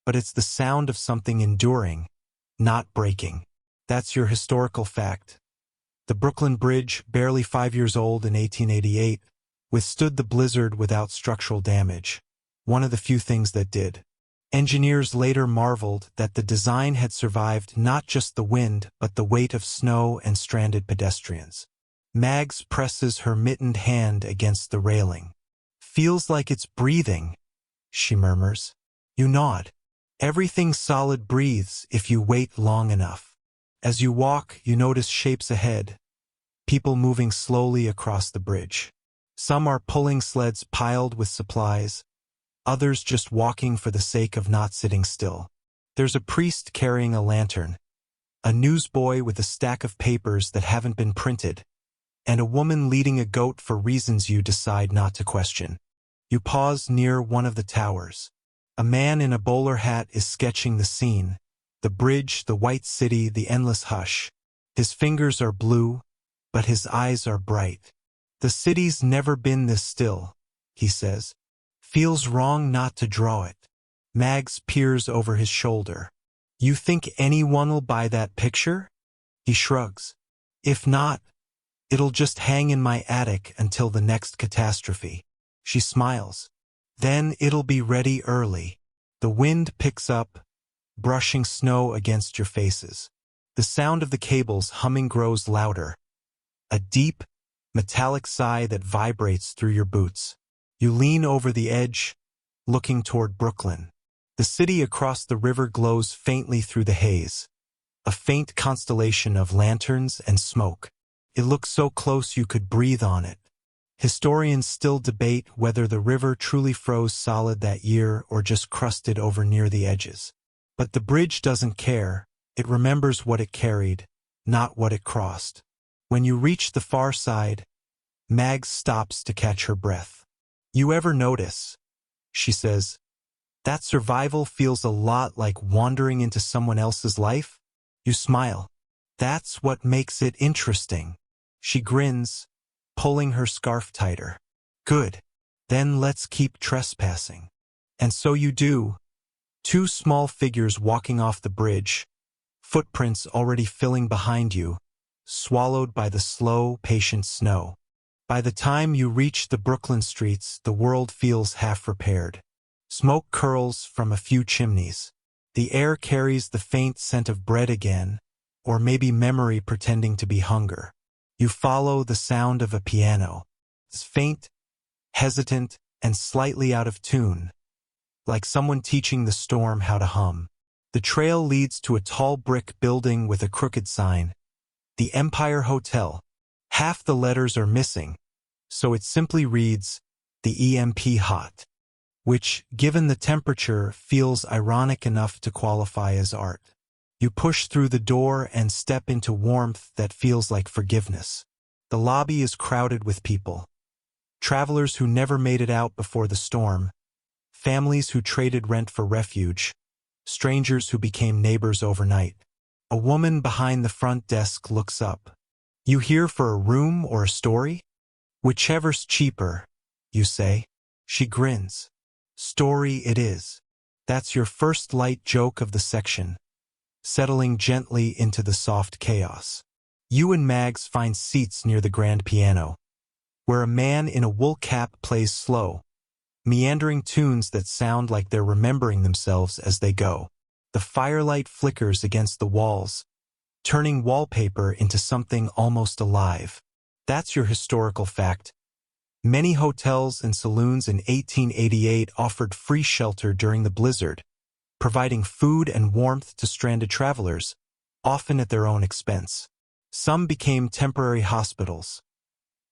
but it's the sound of something enduring, not breaking. That's your historical fact. The Brooklyn Bridge, barely 5 years old in 1888, withstood the blizzard without structural damage, one of the few things that did. Engineers later marveled that the design had survived not just the wind but the weight of snow and stranded pedestrians. Mags presses her mittened hand against the railing. Feels like it's breathing, she murmurs. You nod. Everything solid breathes if you wait long enough. As you walk, you notice shapes ahead, people moving slowly across the bridge. Some are pulling sleds piled with supplies, others just walking for the sake of not sitting still. There's a priest carrying a lantern, a newsboy with a stack of papers that haven't been printed, and a woman leading a goat for reasons you decide not to question. You pause near one of the towers. A man in a bowler hat is sketching the scene, the bridge, the white city, the endless hush. His fingers are blue, but his eyes are bright. The city's never been this still, he says. Feels wrong not to draw it. Mags peers over his shoulder. You think anyone'll buy that picture? He shrugs. If not, it'll just hang in my attic until the next catastrophe. She smiles. Then it'll be ready early. The wind picks up, brushing snow against your faces. The sound of the cables humming grows louder. A deep, metallic sigh that vibrates through your boots. You lean over the edge, looking toward Brooklyn. The city across the river glows faintly through the haze, a faint constellation of lanterns and smoke. It looks so close you could breathe on it. Historians still debate whether the river truly froze solid that year or just crusted over near the edges. But the bridge doesn't care. It remembers what it carried, not what it crossed. When you reach the far side, Mags stops to catch her breath. You ever notice, she says, that survival feels a lot like wandering into someone else's life? You smile. That's what makes it interesting. She grins, pulling her scarf tighter. Good. Then let's keep trespassing. And so you do. Two small figures walking off the bridge, footprints already filling behind you, swallowed by the slow, patient snow. By the time you reach the Brooklyn streets, the world feels half repaired. Smoke curls from a few chimneys. The air carries the faint scent of bread again, or maybe memory pretending to be hunger. You follow the sound of a piano. It's faint, hesitant, and slightly out of tune, like someone teaching the storm how to hum. The trail leads to a tall brick building with a crooked sign, the Empire Hotel. Half the letters are missing, so it simply reads, the EMP Hot, which, given the temperature, feels ironic enough to qualify as art. You push through the door and step into warmth that feels like forgiveness. The lobby is crowded with people. Travelers who never made it out before the storm, families who traded rent for refuge, strangers who became neighbors overnight. A woman behind the front desk looks up. You here for a room or a story? Whichever's cheaper, you say. She grins. Story it is. That's your first light joke of the section, settling gently into the soft chaos. You and Mags find seats near the grand piano, where a man in a wool cap plays slow, meandering tunes that sound like they're remembering themselves as they go. The firelight flickers against the walls, turning wallpaper into something almost alive. That's your historical fact. Many hotels and saloons in 1888 offered free shelter during the blizzard, providing food and warmth to stranded travelers, often at their own expense. Some became temporary hospitals.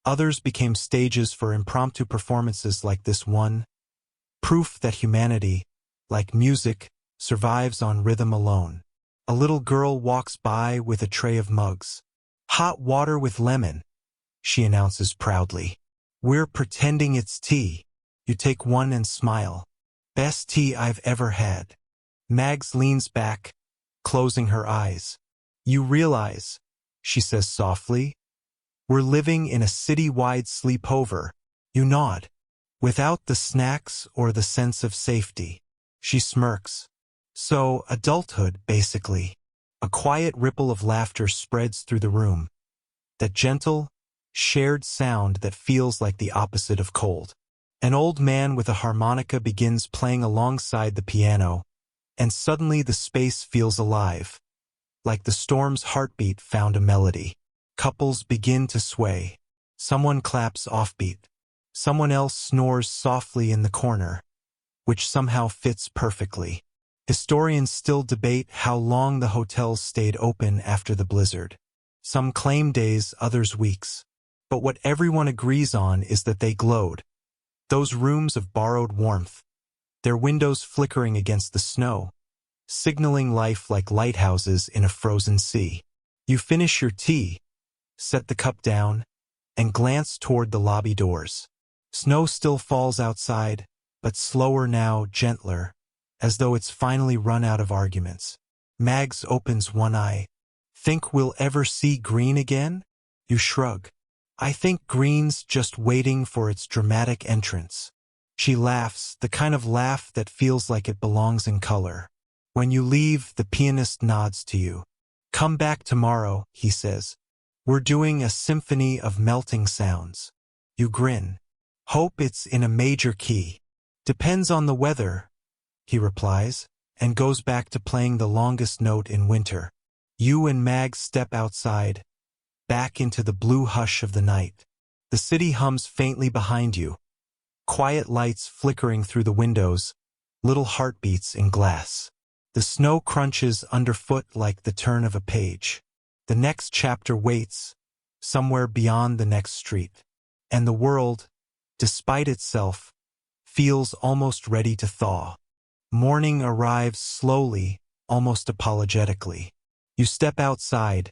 Others became stages for impromptu performances like this one, proof that humanity, like music, survives on rhythm alone. A little girl walks by with a tray of mugs. Hot water with lemon, she announces proudly. We're pretending it's tea. You take one and smile. Best tea I've ever had. Mags leans back, closing her eyes. You realize, she says softly, we're living in a city-wide sleepover. You nod. Without the snacks or the sense of safety. She smirks. So, adulthood, basically. A quiet ripple of laughter spreads through the room. That gentle, shared sound that feels like the opposite of cold. An old man with a harmonica begins playing alongside the piano, and suddenly the space feels alive. Like the storm's heartbeat found a melody. Couples begin to sway. Someone claps offbeat. Someone else snores softly in the corner, which somehow fits perfectly. Historians still debate how long the hotels stayed open after the blizzard. Some claim days, others weeks. But what everyone agrees on is that they glowed. Those rooms of borrowed warmth, their windows flickering against the snow, signaling life like lighthouses in a frozen sea. You finish your tea, set the cup down, and glance toward the lobby doors. Snow still falls outside, but slower now, gentler, as though it's finally run out of arguments. Mags opens one eye. Think we'll ever see green again? You shrug. I think green's just waiting for its dramatic entrance. She laughs, the kind of laugh that feels like it belongs in color. When you leave, the pianist nods to you. Come back tomorrow, he says. We're doing a symphony of melting sounds. You grin. Hope it's in a major key. Depends on the weather, he replies, and goes back to playing the longest note in winter. You and Mags step outside, back into the blue hush of the night. The city hums faintly behind you. Quiet lights flickering through the windows, little heartbeats in glass. The snow crunches underfoot like the turn of a page. The next chapter waits, somewhere beyond the next street. And the world, despite itself, feels almost ready to thaw. Morning arrives slowly, almost apologetically. You step outside,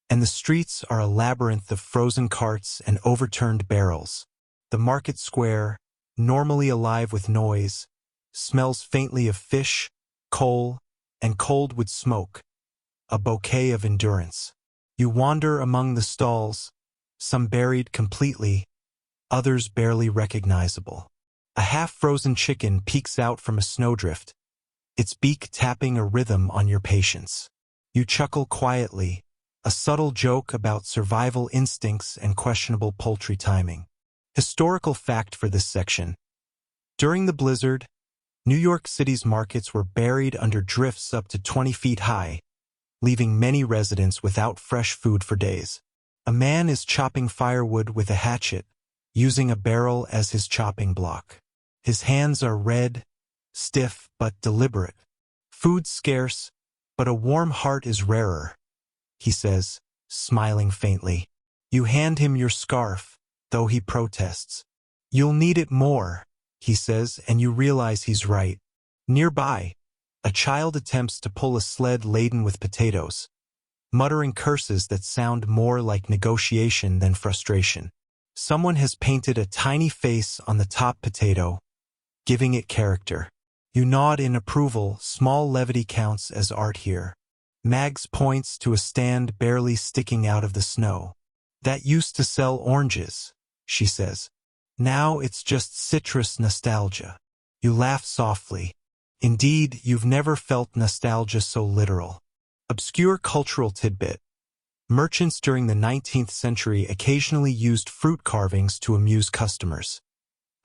and the streets are a labyrinth of frozen carts and overturned barrels. The market square, normally alive with noise, smells faintly of fish, coal, and cold wood smoke, a bouquet of endurance. You wander among the stalls, some buried completely, others barely recognizable. A half-frozen chicken peeks out from a snowdrift, its beak tapping a rhythm on your patience. You chuckle quietly, a subtle joke about survival instincts and questionable poultry timing. Historical fact for this section. During the blizzard, New York City's markets were buried under drifts up to 20 feet high, leaving many residents without fresh food for days. A man is chopping firewood with a hatchet, using a barrel as his chopping block. His hands are red, stiff but deliberate. Food's scarce, but a warm heart is rarer, he says, smiling faintly. You hand him your scarf, though he protests. You'll need it more, he says, and you realize he's right. Nearby, a child attempts to pull a sled laden with potatoes, muttering curses that sound more like negotiation than frustration. Someone has painted a tiny face on the top potato, giving it character. You nod in approval. Small levity counts as art here. Mags points to a stand barely sticking out of the snow. That used to sell oranges, she says. Now it's just citrus nostalgia. You laugh softly. Indeed, you've never felt nostalgia so literal. Obscure cultural tidbit. Merchants during the 19th century occasionally used fruit carvings to amuse customers,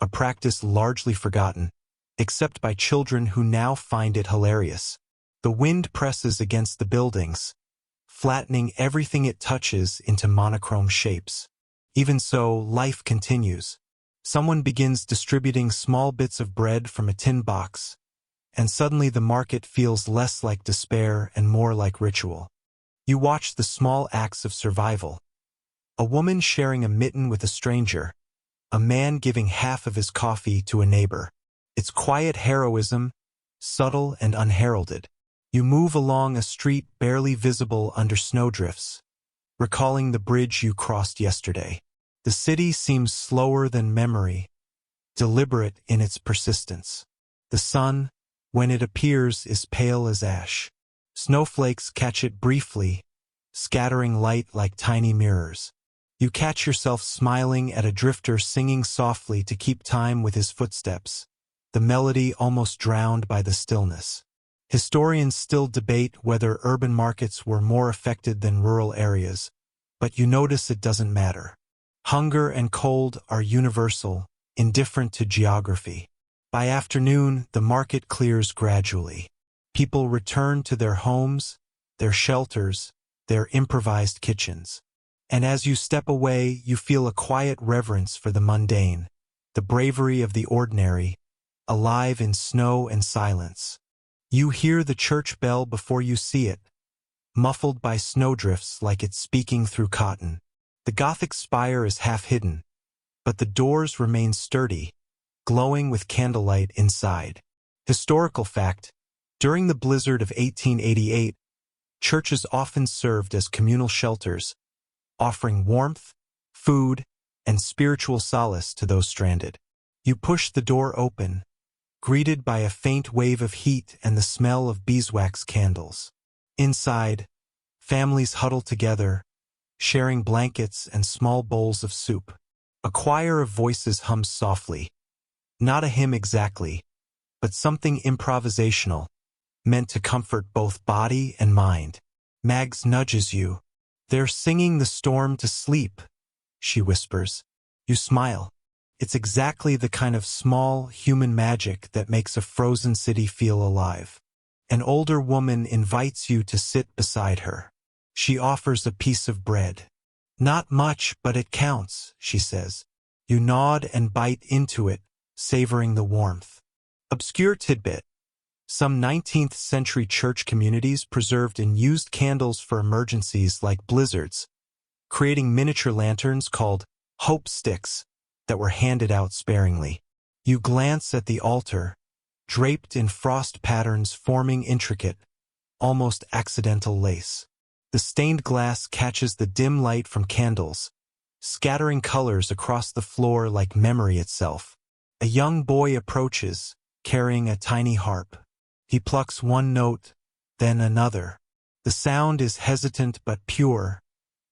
a practice largely forgotten, except by children who now find it hilarious. The wind presses against the buildings, flattening everything it touches into monochrome shapes. Even so, life continues. Someone begins distributing small bits of bread from a tin box, and suddenly the market feels less like despair and more like ritual. You watch the small acts of survival. A woman sharing a mitten with a stranger, a man giving half of his coffee to a neighbor. It's quiet heroism, subtle and unheralded. You move along a street barely visible under snowdrifts, recalling the bridge you crossed yesterday. The city seems slower than memory, deliberate in its persistence. The sun, when it appears, is pale as ash. Snowflakes catch it briefly, scattering light like tiny mirrors. You catch yourself smiling at a drifter singing softly to keep time with his footsteps, the melody almost drowned by the stillness. Historians still debate whether urban markets were more affected than rural areas, but you notice it doesn't matter. Hunger and cold are universal, indifferent to geography. By afternoon, the market clears gradually. People return to their homes, their shelters, their improvised kitchens. And as you step away, you feel a quiet reverence for the mundane, the bravery of the ordinary, alive in snow and silence. You hear the church bell before you see it, muffled by snowdrifts like it's speaking through cotton. The Gothic spire is half hidden, but the doors remain sturdy, glowing with candlelight inside. Historical fact. During the blizzard of 1888, churches often served as communal shelters, offering warmth, food, and spiritual solace to those stranded. You push the door open, greeted by a faint wave of heat and the smell of beeswax candles. Inside, families huddle together, sharing blankets and small bowls of soup. A choir of voices hums softly. Not a hymn exactly, but something improvisational, meant to comfort both body and mind. Mags nudges you. They're singing the storm to sleep, she whispers. You smile. It's exactly the kind of small, human magic that makes a frozen city feel alive. An older woman invites you to sit beside her. She offers a piece of bread. Not much, but it counts, she says. You nod and bite into it, savoring the warmth. Obscure tidbit. Some 19th century church communities preserved and used candles for emergencies like blizzards, creating miniature lanterns called hope sticks that were handed out sparingly. You glance at the altar, draped in frost patterns forming intricate, almost accidental lace. The stained glass catches the dim light from candles, scattering colors across the floor like memory itself. A young boy approaches, carrying a tiny harp. He plucks one note, then another. The sound is hesitant but pure,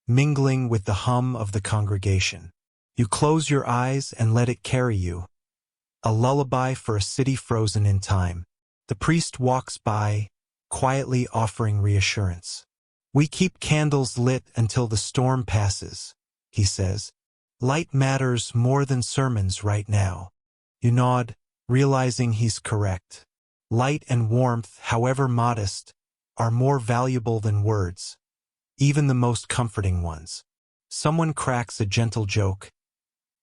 mingling with the hum of the congregation. You close your eyes and let it carry you. A lullaby for a city frozen in time. The priest walks by, quietly offering reassurance. "We keep candles lit until the storm passes," he says. "Light matters more than sermons right now." You nod, realizing he's correct. Light and warmth, however modest, are more valuable than words, even the most comforting ones. Someone cracks a gentle joke.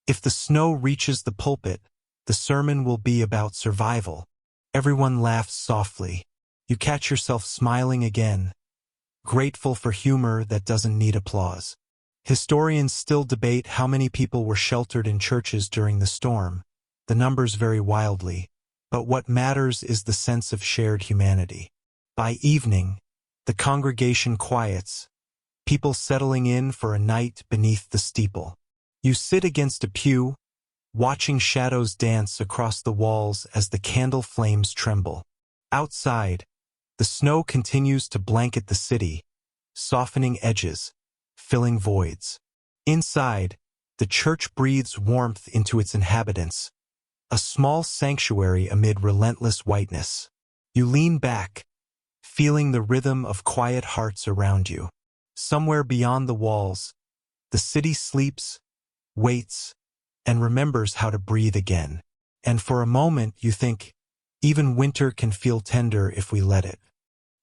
If the snow reaches the pulpit, the sermon will be about survival. Everyone laughs softly. You catch yourself smiling again, grateful for humor that doesn't need applause. Historians still debate how many people were sheltered in churches during the storm. The numbers vary wildly, but what matters is the sense of shared humanity. By evening, the congregation quiets, people settling in for a night beneath the steeple. You sit against a pew, watching shadows dance across the walls as the candle flames tremble. Outside, the snow continues to blanket the city, softening edges, filling voids. Inside, the church breathes warmth into its inhabitants, a small sanctuary amid relentless whiteness. You lean back, feeling the rhythm of quiet hearts around you. Somewhere beyond the walls, the city sleeps, waits, and remembers how to breathe again. And for a moment you think, even winter can feel tender if we let it.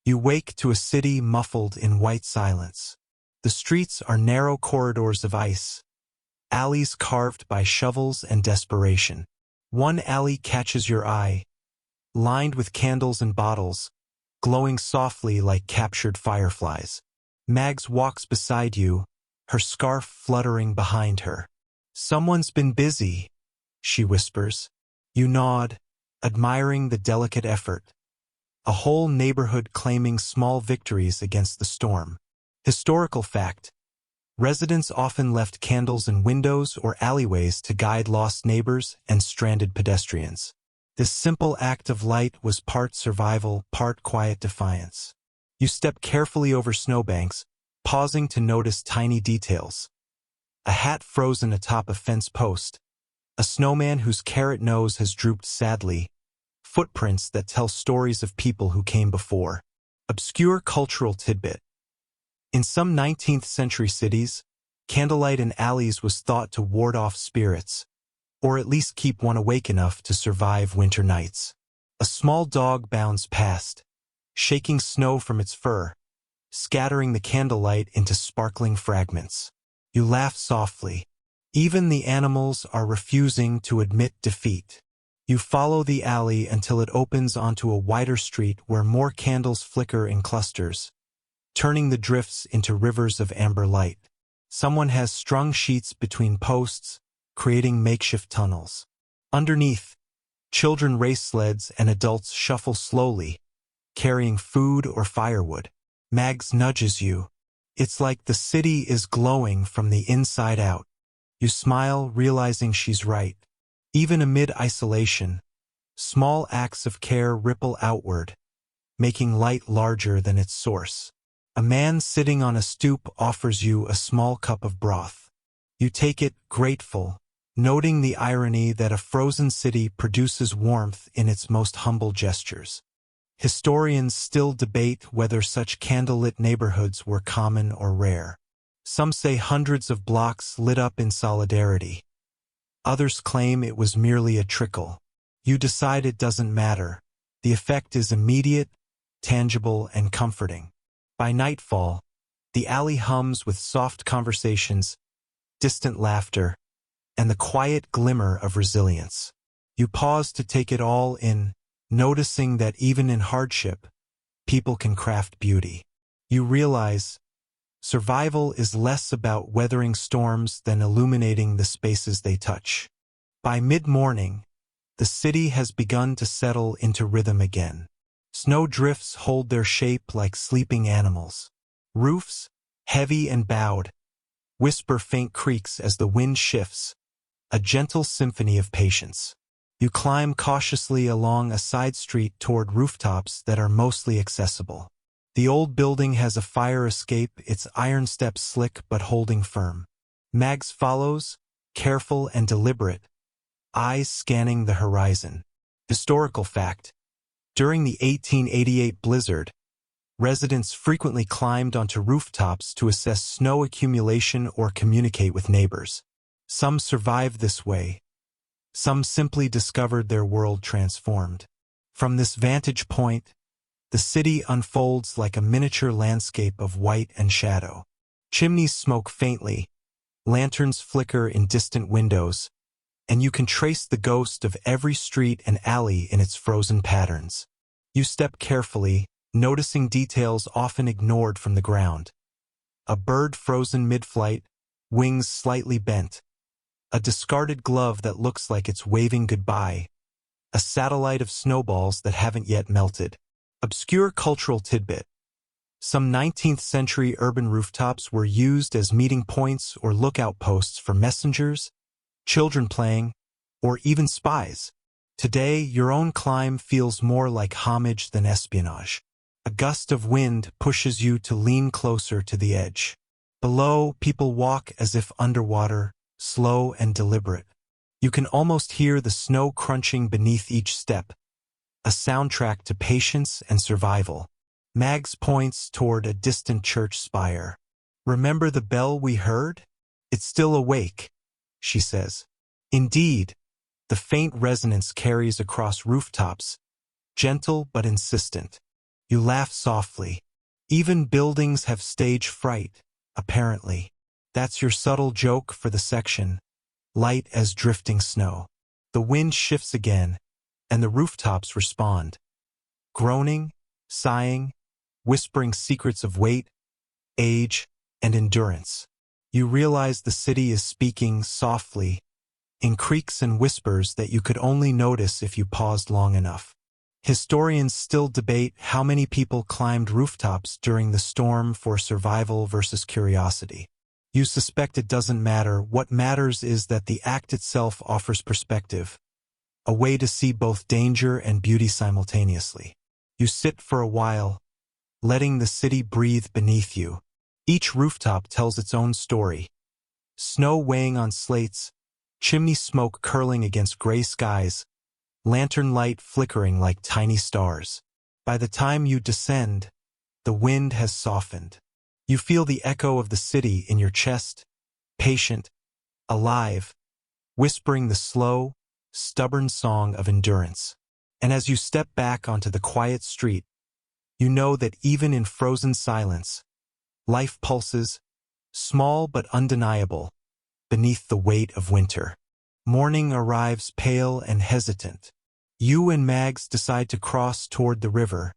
You wake to a city muffled in white silence. The streets are narrow corridors of ice, alleys carved by shovels and desperation. One alley catches your eye, lined with candles and bottles, glowing softly like captured fireflies. Mags walks beside you, her scarf fluttering behind her. "Someone's been busy," she whispers. You nod, admiring the delicate effort. A whole neighborhood claiming small victories against the storm. Historical fact: residents often left candles in windows or alleyways to guide lost neighbors and stranded pedestrians. This simple act of light was part survival, part quiet defiance. You step carefully over snowbanks, pausing to notice tiny details. A hat frozen atop a fence post, a snowman whose carrot nose has drooped sadly, footprints that tell stories of people who came before. Obscure cultural tidbit: in some 19th century cities, candlelight in alleys was thought to ward off spirits, or at least keep one awake enough to survive winter nights. A small dog bounds past, shaking snow from its fur, scattering the candlelight into sparkling fragments. You laugh softly. Even the animals are refusing to admit defeat. You follow the alley until it opens onto a wider street where more candles flicker in clusters, turning the drifts into rivers of amber light. Someone has strung sheets between posts, creating makeshift tunnels. Underneath, children race sleds and adults shuffle slowly, carrying food or firewood. Mags nudges you. It's like the city is glowing from the inside out. You smile, realizing she's right. Even amid isolation, small acts of care ripple outward, making light larger than its source. A man sitting on a stoop offers you a small cup of broth. You take it, grateful, noting the irony that a frozen city produces warmth in its most humble gestures. Historians still debate whether such candlelit neighborhoods were common or rare. Some say hundreds of blocks lit up in solidarity. Others claim it was merely a trickle. You decide it doesn't matter. The effect is immediate, tangible, and comforting. By nightfall, the alley hums with soft conversations, distant laughter, and the quiet glimmer of resilience. You pause to take it all in, noticing that even in hardship, people can craft beauty. You realize survival is less about weathering storms than illuminating the spaces they touch. By mid-morning, the city has begun to settle into rhythm again. Snow drifts hold their shape like sleeping animals. Roofs, heavy and bowed, whisper faint creaks as the wind shifts, a gentle symphony of patience. You climb cautiously along a side street toward rooftops that are mostly accessible. The old building has a fire escape, its iron steps slick but holding firm. Mags follows, careful and deliberate, eyes scanning the horizon. Historical fact: during the 1888 blizzard, Residents frequently climbed onto rooftops to assess snow accumulation or communicate with neighbors. Some survived this way. Some simply discovered their world transformed. From this vantage point, the city unfolds like a miniature landscape of white and shadow. Chimneys smoke faintly, lanterns flicker in distant windows, and you can trace the ghost of every street and alley in its frozen patterns. You step carefully, noticing details often ignored from the ground. A bird frozen mid-flight, wings slightly bent. A discarded glove that looks like it's waving goodbye. A satellite of snowballs that haven't yet melted. Obscure cultural tidbit. Some 19th century urban rooftops were used as meeting points or lookout posts for messengers, children playing, or even spies. Today, your own climb feels more like homage than espionage. A gust of wind pushes you to lean closer to the edge. Below, people walk as if underwater, slow and deliberate. You can almost hear the snow crunching beneath each step, a soundtrack to patience and survival. Mags points toward a distant church spire. "Remember the bell we heard? It's still awake," she says. Indeed, the faint resonance carries across rooftops, gentle but insistent. You laugh softly. Even buildings have stage fright, apparently. That's your subtle joke for the section, light as drifting snow. The wind shifts again, and the rooftops respond. Groaning, sighing, whispering secrets of weight, age, and endurance. You realize the city is speaking softly, in creaks and whispers that you could only notice if you paused long enough. Historians still debate how many people climbed rooftops during the storm for survival versus curiosity. You suspect it doesn't matter. What matters is that the act itself offers perspective, a way to see both danger and beauty simultaneously. You sit for a while, letting the city breathe beneath you. Each rooftop tells its own story. Snow weighing on slates, chimney smoke curling against gray skies, lantern light flickering like tiny stars. By the time you descend, the wind has softened. You feel the echo of the city in your chest, patient, alive, whispering the slow, stubborn song of endurance. And as you step back onto the quiet street, you know that even in frozen silence, life pulses, small but undeniable, beneath the weight of winter. Morning arrives pale and hesitant. You and Mags decide to cross toward the river,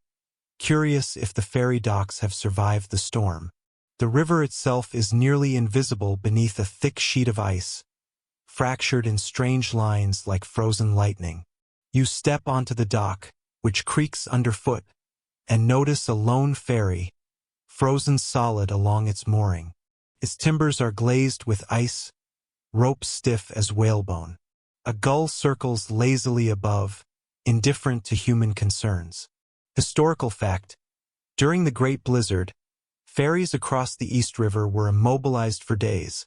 curious if the ferry docks have survived the storm. The river itself is nearly invisible beneath a thick sheet of ice, fractured in strange lines like frozen lightning. You step onto the dock, which creaks underfoot, and notice a lone ferry, frozen solid along its mooring. Its timbers are glazed with ice, ropes stiff as whalebone. A gull circles lazily above, indifferent to human concerns. Historical fact: during the Great Blizzard, ferries across the East River were immobilized for days,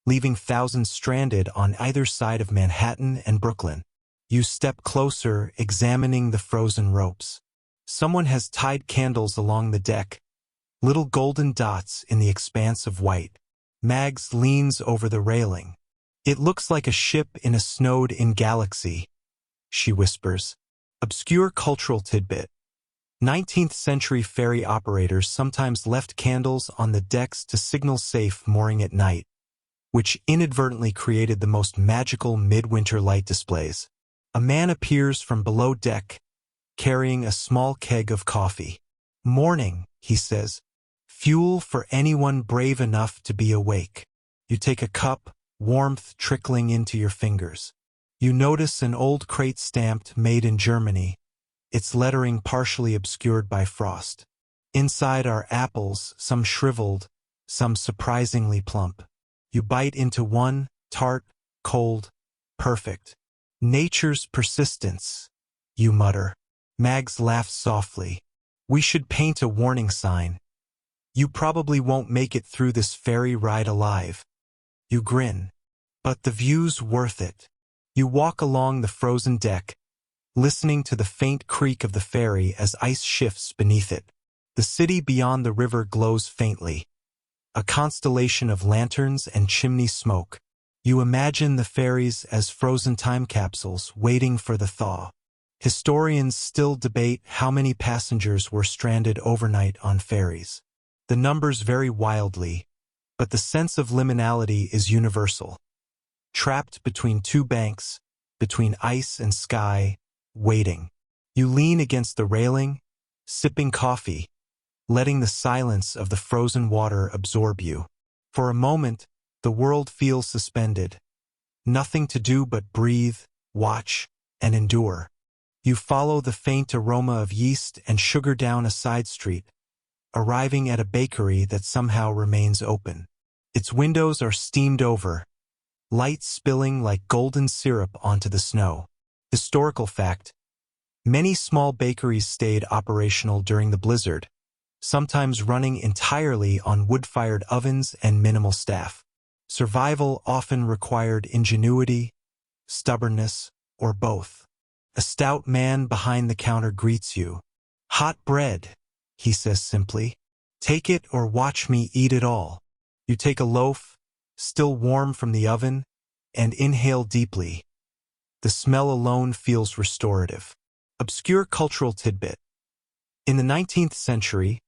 leaving thousands stranded on either side of Manhattan and Brooklyn. You step closer, examining the frozen ropes. Someone has tied candles along the deck, little golden dots in the expanse of white. Mags leans over the railing. "It looks like a ship in a snowed-in galaxy," she whispers. Obscure cultural tidbit. 19th century ferry operators sometimes left candles on the decks to signal safe mooring at night, which inadvertently created the most magical midwinter light displays. A man appears from below deck, carrying a small keg of coffee. "Morning," he says. "Fuel for anyone brave enough to be awake." You take a cup, warmth trickling into your fingers. You notice an old crate stamped "Made in Germany," its lettering partially obscured by frost. Inside are apples, some shriveled, some surprisingly plump. You bite into one, tart, cold, perfect. "Nature's persistence," you mutter. Mags laughs softly. "We should paint a warning sign. You probably won't make it through this ferry ride alive." You grin. "But the view's worth it." You walk along the frozen deck, listening to the faint creak of the ferry as ice shifts beneath it. The city beyond the river glows faintly, a constellation of lanterns and chimney smoke. You imagine the ferries as frozen time capsules waiting for the thaw. Historians still debate how many passengers were stranded overnight on ferries. The numbers vary wildly, but the sense of liminality is universal. Trapped between two banks, between ice and sky, waiting. You lean against the railing, sipping coffee, letting the silence of the frozen water absorb you. For a moment, the world feels suspended. Nothing to do but breathe, watch, and endure. You follow the faint aroma of yeast and sugar down a side street, arriving at a bakery that somehow remains open. Its windows are steamed over, light spilling like golden syrup onto the snow. Historical fact: many small bakeries stayed operational during the blizzard, sometimes running entirely on wood-fired ovens and minimal staff. Survival often required ingenuity, stubbornness, or both. A stout man behind the counter greets you. "Hot bread," he says simply. "Take it or watch me eat it all." You take a loaf, still warm from the oven, and inhale deeply. The smell alone feels restorative. Obscure cultural tidbit. In the 19th century,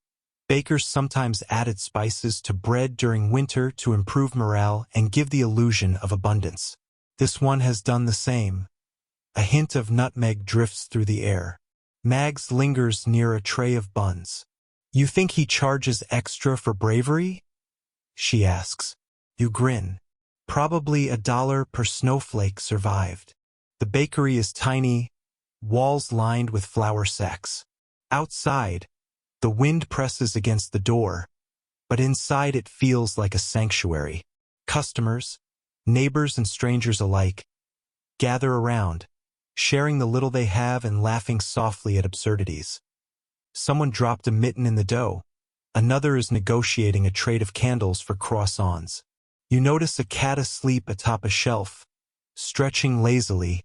bakers sometimes added spices to bread during winter to improve morale and give the illusion of abundance. This one has done the same. A hint of nutmeg drifts through the air. Mags lingers near a tray of buns. "You think he charges extra for bravery?" she asks. You grin. Probably $1 per snowflake survived. The bakery is tiny, walls lined with flour sacks. Outside, the wind presses against the door, but inside it feels like a sanctuary. Customers, neighbors and strangers alike, gather around, sharing the little they have and laughing softly at absurdities. Someone dropped a mitten in the dough. Another is negotiating a trade of candles for croissants. You notice a cat asleep atop a shelf, stretching lazily,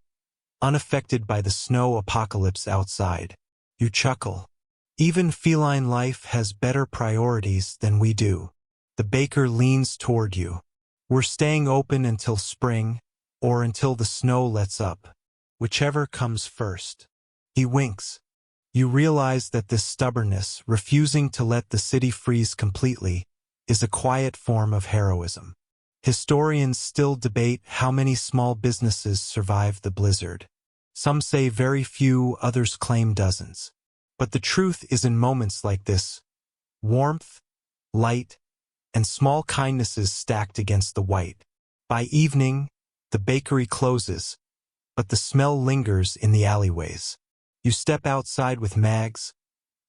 unaffected by the snow apocalypse outside. You chuckle. Even feline life has better priorities than we do. The baker leans toward you. "We're staying open until spring, or until the snow lets up. Whichever comes first." He winks. You realize that this stubbornness, refusing to let the city freeze completely, is a quiet form of heroism. Historians still debate how many small businesses survived the blizzard. Some say very few, others claim dozens. But the truth is, in moments like this, warmth, light, and small kindnesses stacked against the white. By evening, the bakery closes, but the smell lingers in the alleyways. You step outside with mags,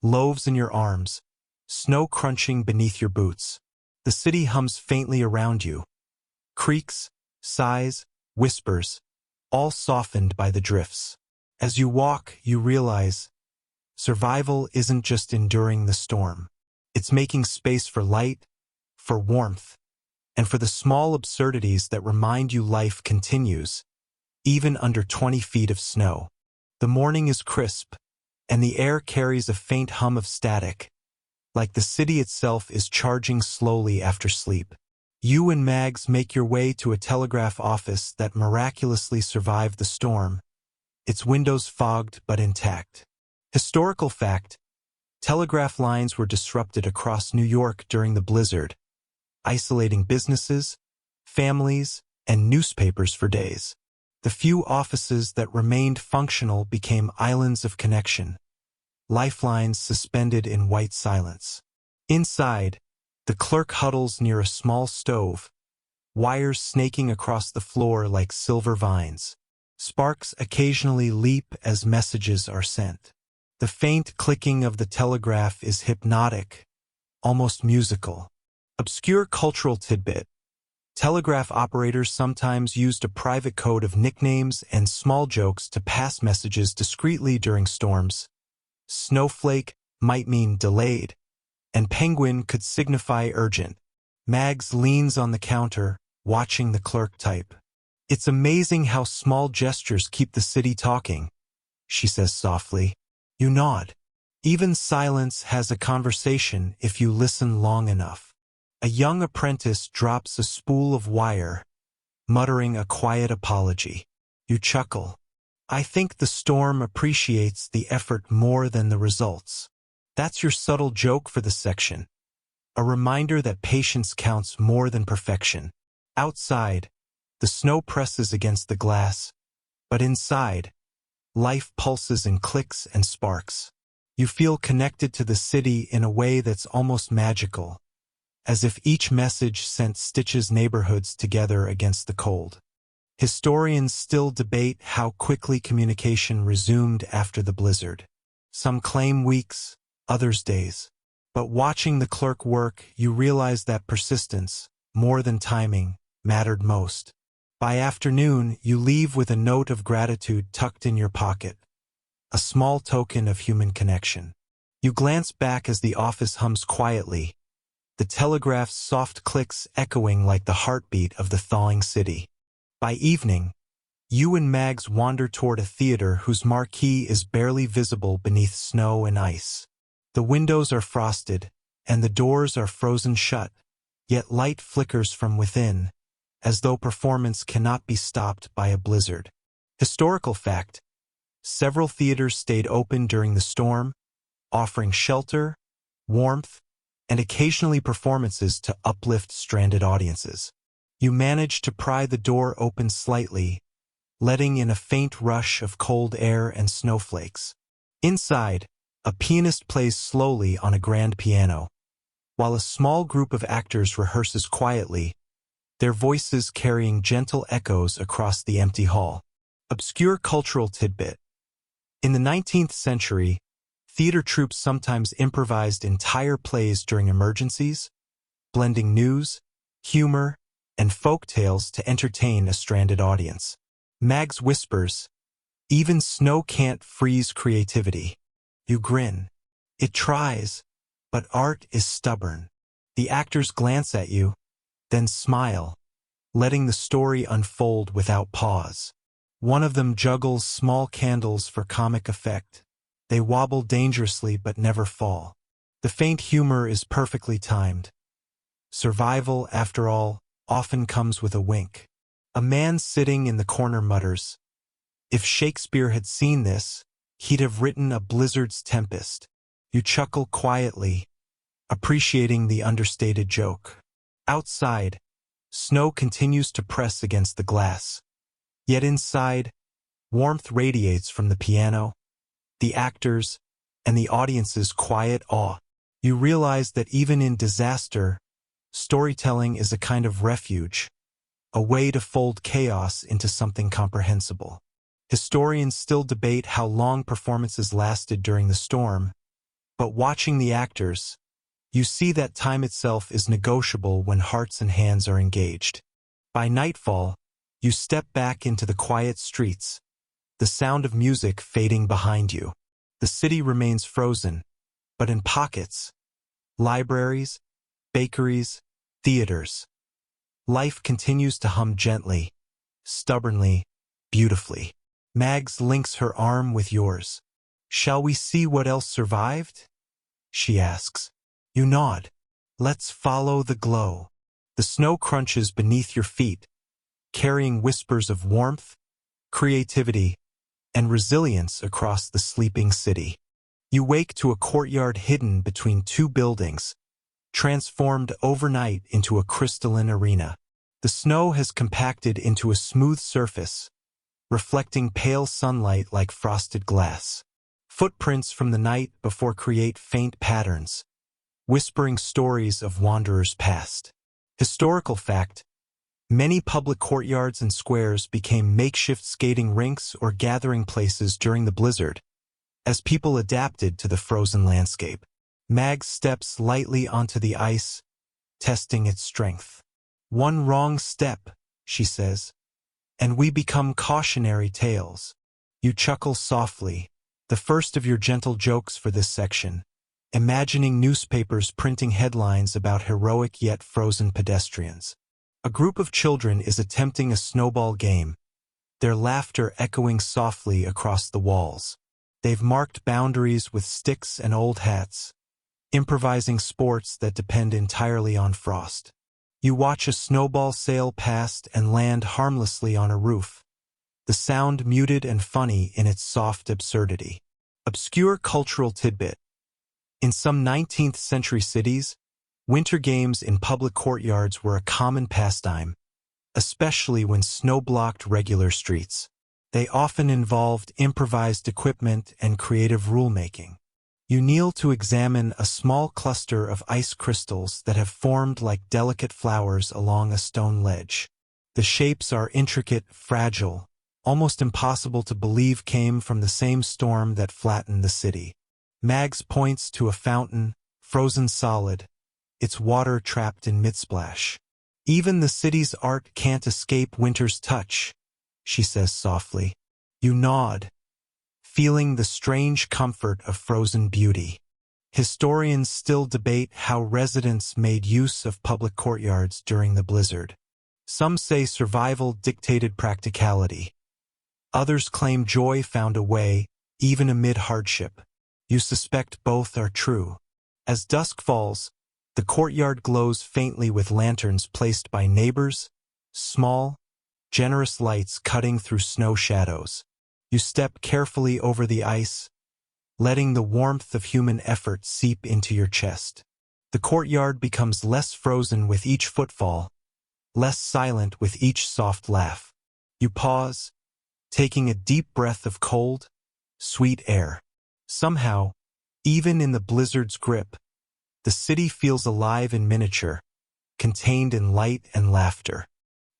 loaves in your arms, snow crunching beneath your boots. The city hums faintly around you. Creaks, sighs, whispers, all softened by the drifts. As you walk, you realize survival isn't just enduring the storm. It's making space for light, for warmth, and for the small absurdities that remind you life continues, even under 20 feet of snow. The morning is crisp, and the air carries a faint hum of static, like the city itself is charging slowly after sleep. You and Mags make your way to a telegraph office that miraculously survived the storm, its windows fogged but intact. Historical fact: telegraph lines were disrupted across New York during the blizzard, isolating businesses, families, and newspapers for days. The few offices that remained functional became islands of connection, lifelines suspended in white silence. Inside, the clerk huddles near a small stove, wires snaking across the floor like silver vines. Sparks occasionally leap as messages are sent. The faint clicking of the telegraph is hypnotic, almost musical. Obscure cultural tidbit: telegraph operators sometimes used a private code of nicknames and small jokes to pass messages discreetly during storms. Snowflake might mean delayed, and penguin could signify urgent. Mags leans on the counter, watching the clerk type. "It's amazing how small gestures keep the city talking," she says softly. You nod. Even silence has a conversation if you listen long enough. A young apprentice drops a spool of wire, muttering a quiet apology. You chuckle. I think the storm appreciates the effort more than the results. That's your subtle joke for the section. A reminder that patience counts more than perfection. Outside, the snow presses against the glass, but inside, life pulses in clicks and sparks. You feel connected to the city in a way that's almost magical, as if each message sent Stitch's neighborhoods together against the cold. Historians still debate how quickly communication resumed after the blizzard. Some claim weeks, others days. But watching the clerk work, you realize that persistence, more than timing, mattered most. By afternoon, you leave with a note of gratitude tucked in your pocket, a small token of human connection. You glance back as the office hums quietly, the telegraph's soft clicks echoing like the heartbeat of the thawing city. By evening, you and Mags wander toward a theater whose marquee is barely visible beneath snow and ice. The windows are frosted, and the doors are frozen shut, yet light flickers from within, as though performance cannot be stopped by a blizzard. Historical fact: several theaters stayed open during the storm, offering shelter, warmth, and occasionally performances to uplift stranded audiences. You manage to pry the door open slightly, letting in a faint rush of cold air and snowflakes. Inside, a pianist plays slowly on a grand piano, while a small group of actors rehearses quietly, their voices carrying gentle echoes across the empty hall. Obscure cultural tidbit. In the 19th century, theater troupes sometimes improvised entire plays during emergencies, blending news, humor, and folk tales to entertain a stranded audience. Mags whispers, "Even snow can't freeze creativity." You grin. It tries, but art is stubborn. The actors glance at you, then smile, letting the story unfold without pause. One of them juggles small candles for comic effect. They wobble dangerously but never fall. The faint humor is perfectly timed. Survival, after all, often comes with a wink. A man sitting in the corner mutters, "If Shakespeare had seen this, he'd have written a blizzard's tempest." You chuckle quietly, appreciating the understated joke. Outside, snow continues to press against the glass. Yet inside, warmth radiates from the piano, the actors, and the audience's quiet awe. You realize that even in disaster, storytelling is a kind of refuge, a way to fold chaos into something comprehensible. Historians still debate how long performances lasted during the storm, but watching the actors, you see that time itself is negotiable when hearts and hands are engaged. By nightfall, you step back into the quiet streets, the sound of music fading behind you. The city remains frozen, but in pockets, libraries, bakeries, theaters. Life continues to hum gently, stubbornly, beautifully. Mags links her arm with yours. "Shall we see what else survived?" she asks. You nod. Let's follow the glow. The snow crunches beneath your feet, carrying whispers of warmth, creativity, and resilience across the sleeping city. You wake to a courtyard hidden between two buildings, transformed overnight into a crystalline arena. The snow has compacted into a smooth surface, reflecting pale sunlight like frosted glass. Footprints from the night before create faint patterns, whispering stories of wanderers past. Historical fact: many public courtyards and squares became makeshift skating rinks or gathering places during the blizzard, as people adapted to the frozen landscape. Mag steps lightly onto the ice, testing its strength. "One wrong step," she says, "and we become cautionary tales." You chuckle softly, the first of your gentle jokes for this section, imagining newspapers printing headlines about heroic yet frozen pedestrians. A group of children is attempting a snowball game, their laughter echoing softly across the walls. They've marked boundaries with sticks and old hats, improvising sports that depend entirely on frost. You watch a snowball sail past and land harmlessly on a roof, the sound muted and funny in its soft absurdity. Obscure cultural tidbit. In some 19th century cities, winter games in public courtyards were a common pastime, especially when snow blocked regular streets. They often involved improvised equipment and creative rulemaking. You kneel to examine a small cluster of ice crystals that have formed like delicate flowers along a stone ledge. The shapes are intricate, fragile, almost impossible to believe came from the same storm that flattened the city. Mags points to a fountain, frozen solid, its water trapped in midsplash. Even the city's art can't escape winter's touch, she says softly. You nod, feeling the strange comfort of frozen beauty. Historians still debate how residents made use of public courtyards during the blizzard. Some say survival dictated practicality. Others claim joy found a way, even amid hardship. You suspect both are true. As dusk falls, the courtyard glows faintly with lanterns placed by neighbors, small, generous lights cutting through snow shadows. You step carefully over the ice, letting the warmth of human effort seep into your chest. The courtyard becomes less frozen with each footfall, less silent with each soft laugh. You pause, taking a deep breath of cold, sweet air. Somehow, even in the blizzard's grip, the city feels alive in miniature, contained in light and laughter.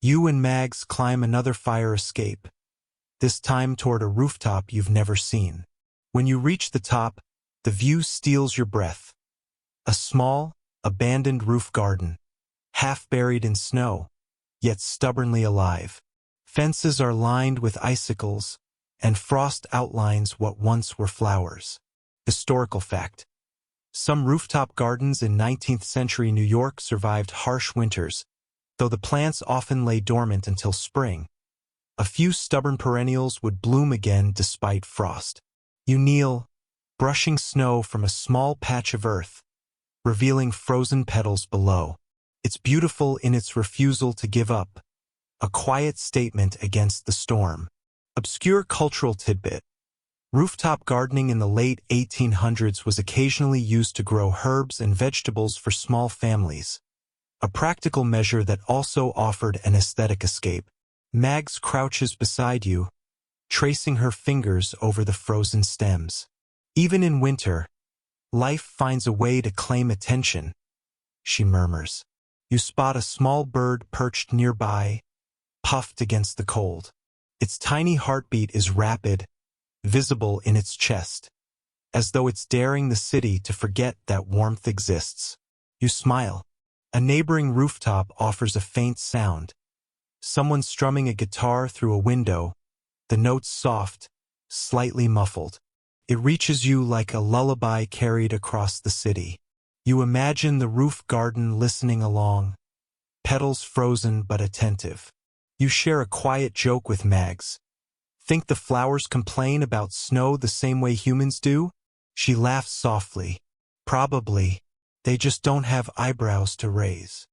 You and Mags climb another fire escape, this time toward a rooftop you've never seen. When you reach the top, the view steals your breath. A small, abandoned roof garden, half buried in snow, yet stubbornly alive. Fences are lined with icicles, and frost outlines what once were flowers. Historical fact. Some rooftop gardens in 19th century New York survived harsh winters, though the plants often lay dormant until spring. A few stubborn perennials would bloom again despite frost. You kneel, brushing snow from a small patch of earth, revealing frozen petals below. It's beautiful in its refusal to give up, a quiet statement against the storm. Obscure cultural tidbit. Rooftop gardening in the late 1800s was occasionally used to grow herbs and vegetables for small families, a practical measure that also offered an aesthetic escape. Mags crouches beside you, tracing her fingers over the frozen stems. Even in winter, life finds a way to claim attention, she murmurs. You spot a small bird perched nearby, puffed against the cold. Its tiny heartbeat is rapid, visible in its chest, as though it's daring the city to forget that warmth exists. You smile. A neighboring rooftop offers a faint sound. Someone strumming a guitar through a window, the notes soft, slightly muffled. It reaches you like a lullaby carried across the city. You imagine the roof garden listening along, petals frozen but attentive. You share a quiet joke with Mags. Think the flowers complain about snow the same way humans do? She laughs softly. Probably. They just don't have eyebrows to raise.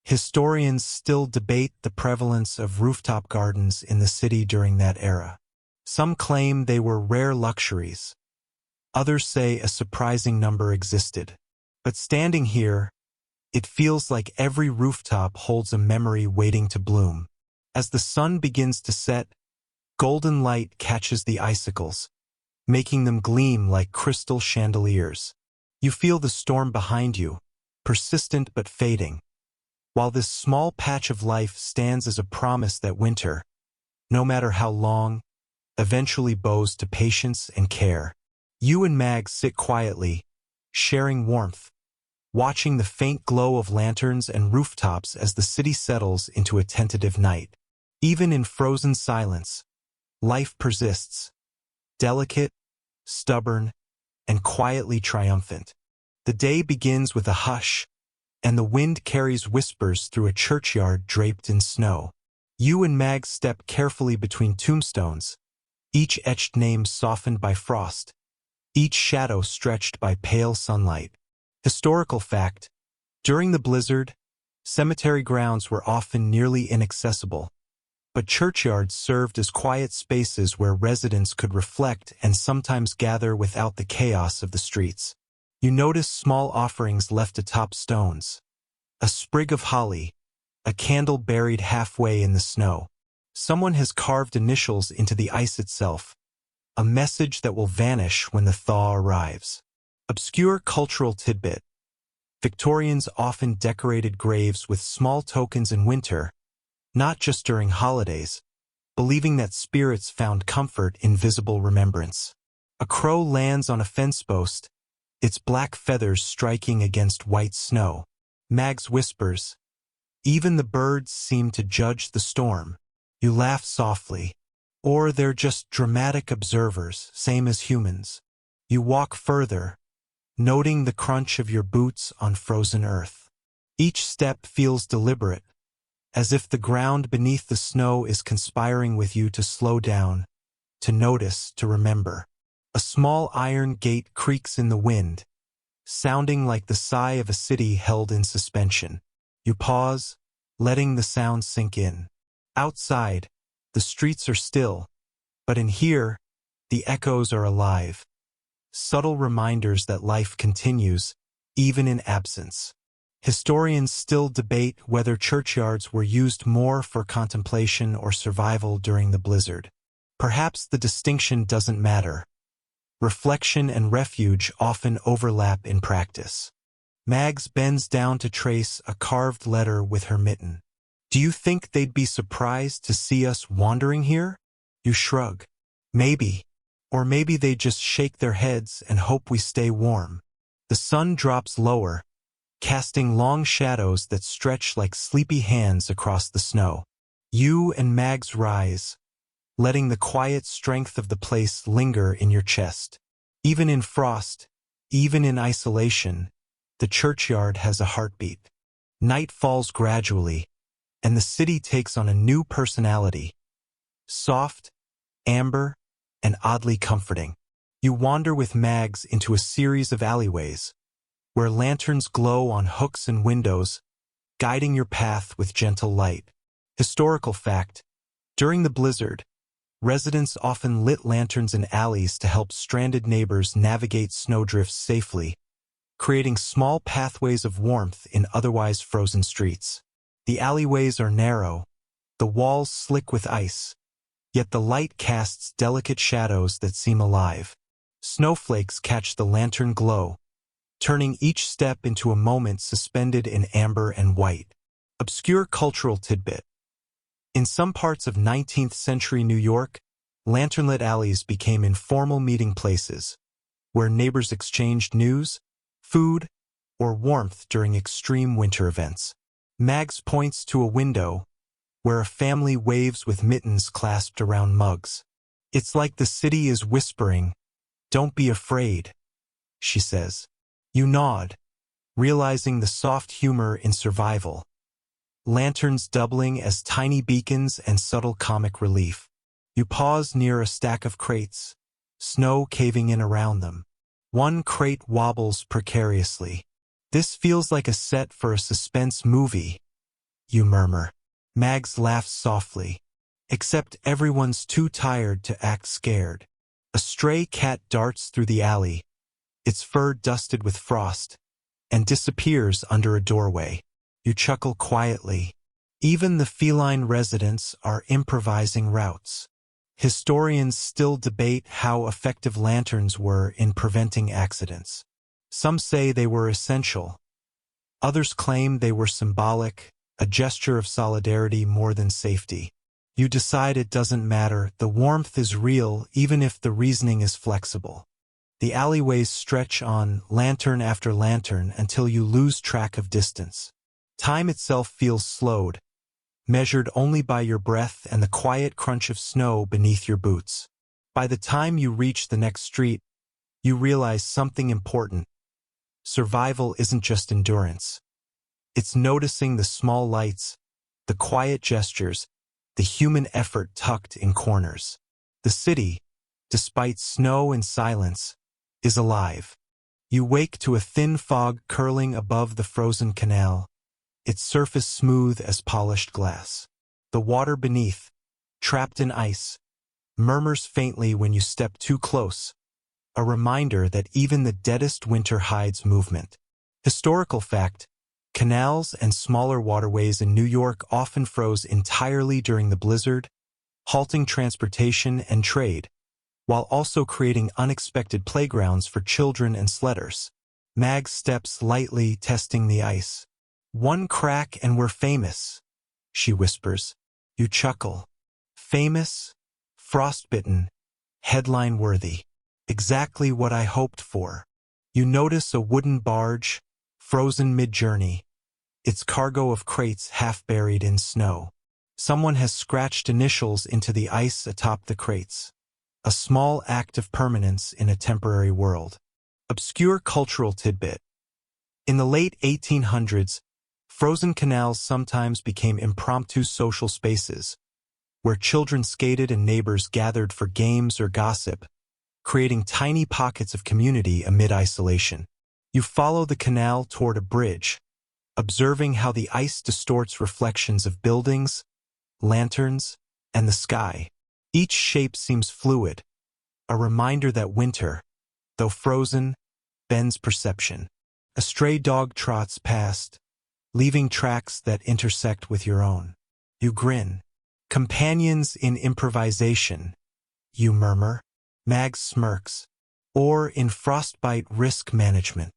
Historians still debate the prevalence of rooftop gardens in the city during that era. Some claim they were rare luxuries. Others say a surprising number existed. But standing here, it feels like every rooftop holds a memory waiting to bloom. As the sun begins to set, golden light catches the icicles, making them gleam like crystal chandeliers. You feel the storm behind you, persistent but fading, while this small patch of life stands as a promise that winter, no matter how long, eventually bows to patience and care. You and Mag sit quietly, sharing warmth, watching the faint glow of lanterns and rooftops as the city settles into a tentative night. Even in frozen silence, life persists, delicate, stubborn, and quietly triumphant. The day begins with a hush, and the wind carries whispers through a churchyard draped in snow. You and Mag step carefully between tombstones, each etched name softened by frost, each shadow stretched by pale sunlight. Historical fact: during the blizzard, cemetery grounds were often nearly inaccessible, but churchyards served as quiet spaces where residents could reflect and sometimes gather without the chaos of the streets. You notice small offerings left atop stones. A sprig of holly, a candle buried halfway in the snow. Someone has carved initials into the ice itself, a message that will vanish when the thaw arrives. Obscure cultural tidbit: Victorians often decorated graves with small tokens in winter, not just during holidays, believing that spirits found comfort in visible remembrance. A crow lands on a fence post, its black feathers striking against white snow. Mags whispers, "Even the birds seem to judge the storm." You laugh softly. Or they're just dramatic observers, same as humans. You walk further, noting the crunch of your boots on frozen earth. Each step feels deliberate, as if the ground beneath the snow is conspiring with you to slow down, to notice, to remember. A small iron gate creaks in the wind, sounding like the sigh of a city held in suspension. You pause, letting the sound sink in. Outside, the streets are still, but in here, the echoes are alive. Subtle reminders that life continues, even in absence. Historians still debate whether churchyards were used more for contemplation or survival during the blizzard. Perhaps the distinction doesn't matter. Reflection and refuge often overlap in practice. Mags bends down to trace a carved letter with her mitten. "Do you think they'd be surprised to see us wandering here?" You shrug. "Maybe. Or maybe they just shake their heads and hope we stay warm." The sun drops lower, casting long shadows that stretch like sleepy hands across the snow. You and Mags rise, letting the quiet strength of the place linger in your chest. Even in frost, even in isolation, the churchyard has a heartbeat. Night falls gradually, and the city takes on a new personality. Soft, amber, and oddly comforting. You wander with Mags into a series of alleyways, where lanterns glow on hooks and windows, guiding your path with gentle light. Historical fact: during the blizzard, residents often lit lanterns in alleys to help stranded neighbors navigate snowdrifts safely, creating small pathways of warmth in otherwise frozen streets. The alleyways are narrow, the walls slick with ice, yet the light casts delicate shadows that seem alive. Snowflakes catch the lantern glow, turning each step into a moment suspended in amber and white. Obscure cultural tidbit: in some parts of 19th century New York, lanternlit alleys became informal meeting places, where neighbors exchanged news, food, or warmth during extreme winter events. Mags points to a window, where a family waves with mittens clasped around mugs. "It's like the city is whispering, 'Don't be afraid,'" she says. You nod, realizing the soft humor in survival. Lanterns doubling as tiny beacons and subtle comic relief. You pause near a stack of crates, snow caving in around them. One crate wobbles precariously. "This feels like a set for a suspense movie," you murmur. Mags laughs softly. "Except everyone's too tired to act scared." A stray cat darts through the alley, its fur dusted with frost, and disappears under a doorway. You chuckle quietly. Even the feline residents are improvising routes. Historians still debate how effective lanterns were in preventing accidents. Some say they were essential. Others claim they were symbolic, a gesture of solidarity more than safety. You decide it doesn't matter, the warmth is real even if the reasoning is flexible. The alleyways stretch on, lantern after lantern, until you lose track of distance. Time itself feels slowed, measured only by your breath and the quiet crunch of snow beneath your boots. By the time you reach the next street, you realize something important. Survival isn't just endurance. It's noticing the small lights, the quiet gestures, the human effort tucked in corners. The city, despite snow and silence, is alive. You wake to a thin fog curling above the frozen canal, its surface smooth as polished glass. The water beneath, trapped in ice, murmurs faintly when you step too close, a reminder that even the deadest winter hides movement. Historical fact: canals and smaller waterways in New York often froze entirely during the blizzard, halting transportation and trade, while also creating unexpected playgrounds for children and sledders. Mag steps lightly, testing the ice. "One crack and we're famous," she whispers. You chuckle. Famous, frostbitten, headline-worthy. Exactly what I hoped for. You notice a wooden barge, frozen mid-journey, its cargo of crates half buried in snow. Someone has scratched initials into the ice atop the crates. A small act of permanence in a temporary world. Obscure cultural tidbit. In the late 1800s, frozen canals sometimes became impromptu social spaces, where children skated and neighbors gathered for games or gossip, creating tiny pockets of community amid isolation. You follow the canal toward a bridge, observing how the ice distorts reflections of buildings, lanterns, and the sky. Each shape seems fluid, a reminder that winter, though frozen, bends perception. A stray dog trots past, leaving tracks that intersect with your own. You grin. Companions in improvisation, you murmur. Mag smirks. Or in frostbite risk management.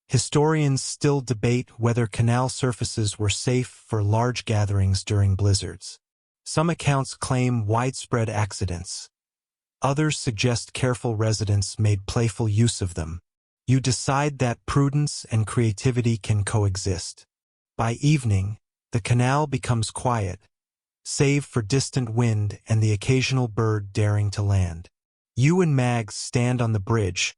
Historians still debate whether canal surfaces were safe for large gatherings during blizzards. Some accounts claim widespread accidents. Others suggest careful residents made playful use of them. You decide that prudence and creativity can coexist. By evening, the canal becomes quiet, save for distant wind and the occasional bird daring to land. You and Mags stand on the bridge,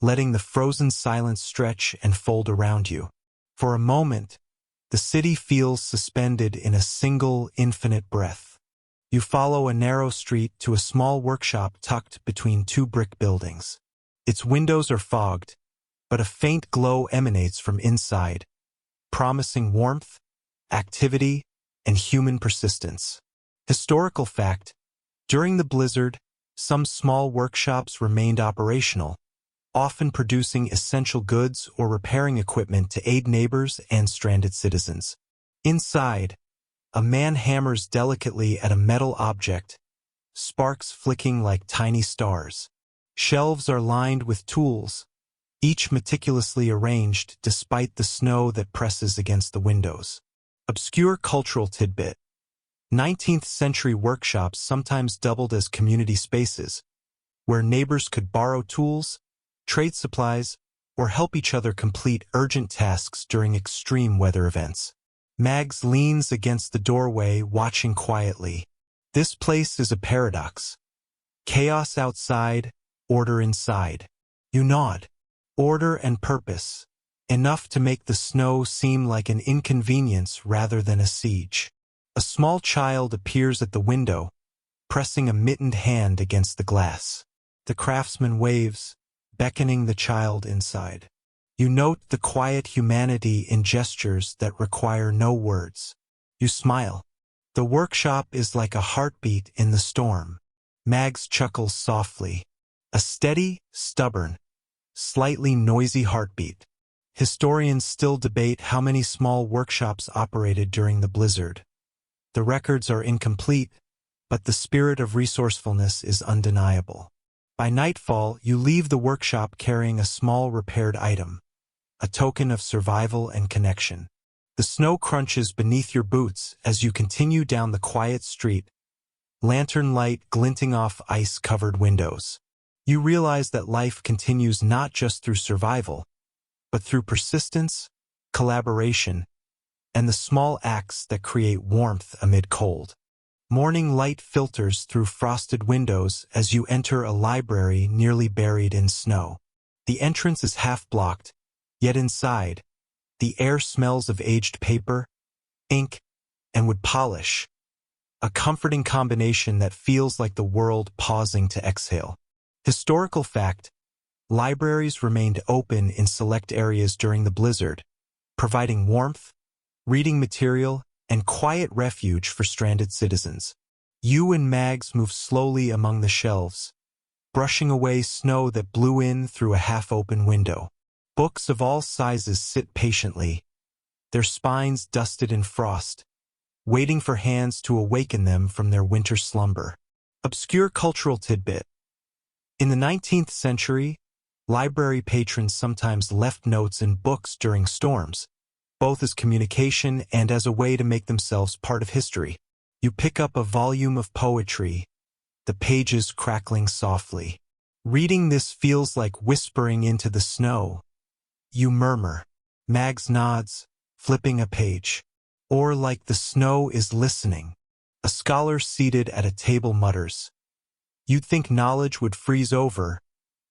letting the frozen silence stretch and fold around you. For a moment, the city feels suspended in a single, infinite breath. You follow a narrow street to a small workshop tucked between two brick buildings. Its windows are fogged, but a faint glow emanates from inside, promising warmth, activity, and human persistence. Historical fact: during the blizzard, some small workshops remained operational, often producing essential goods or repairing equipment to aid neighbors and stranded citizens. Inside, a man hammers delicately at a metal object, sparks flicking like tiny stars. Shelves are lined with tools, each meticulously arranged despite the snow that presses against the windows. Obscure cultural tidbit. 19th century workshops sometimes doubled as community spaces, where neighbors could borrow tools, trade supplies, or help each other complete urgent tasks during extreme weather events. Mags leans against the doorway, watching quietly. This place is a paradox. Chaos outside, order inside. You nod. Order and purpose, enough to make the snow seem like an inconvenience rather than a siege. A small child appears at the window, pressing a mittened hand against the glass. The craftsman waves, beckoning the child inside. You note the quiet humanity in gestures that require no words. You smile. The workshop is like a heartbeat in the storm. Mags chuckles softly. A steady, stubborn, slightly noisy heartbeat. Historians still debate how many small workshops operated during the blizzard. The records are incomplete, but the spirit of resourcefulness is undeniable. By nightfall, you leave the workshop carrying a small repaired item, a token of survival and connection. The snow crunches beneath your boots as you continue down the quiet street, lantern light glinting off ice-covered windows. You realize that life continues not just through survival, but through persistence, collaboration, and the small acts that create warmth amid cold. Morning light filters through frosted windows as you enter a library nearly buried in snow. The entrance is half-blocked, yet inside, the air smells of aged paper, ink, and wood polish, a comforting combination that feels like the world pausing to exhale. Historical fact: libraries remained open in select areas during the blizzard, providing warmth, reading material, and quiet refuge for stranded citizens. You and Mags moved slowly among the shelves, brushing away snow that blew in through a half-open window. Books of all sizes sit patiently, their spines dusted in frost, waiting for hands to awaken them from their winter slumber. Obscure cultural tidbit: in the 19th century, library patrons sometimes left notes in books during storms, both as communication and as a way to make themselves part of history. You pick up a volume of poetry, the pages crackling softly. Reading this feels like whispering into the snow. You murmur. Mags nods, flipping a page. Or like the snow is listening. A scholar seated at a table mutters. You'd think knowledge would freeze over,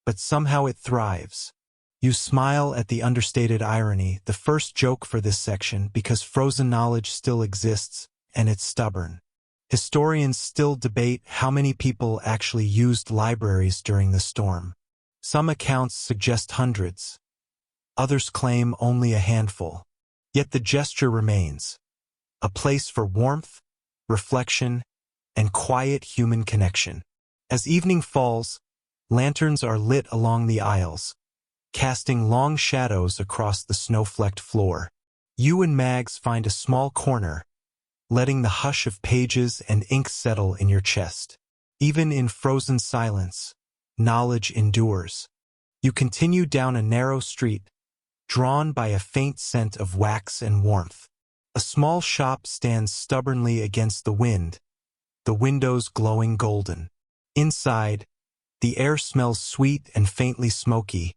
but somehow it thrives. You smile at the understated irony, the first joke for this section, because frozen knowledge still exists, and it's stubborn. Historians still debate how many people actually used libraries during the storm. Some accounts suggest hundreds. Others claim only a handful. Yet the gesture remains. A place for warmth, reflection, and quiet human connection. As evening falls, lanterns are lit along the aisles, casting long shadows across the snow-flecked floor. You and Mags find a small corner, letting the hush of pages and ink settle in your chest. Even in frozen silence, knowledge endures. You continue down a narrow street, drawn by a faint scent of wax and warmth. A small shop stands stubbornly against the wind, the windows glowing golden. Inside, the air smells sweet and faintly smoky,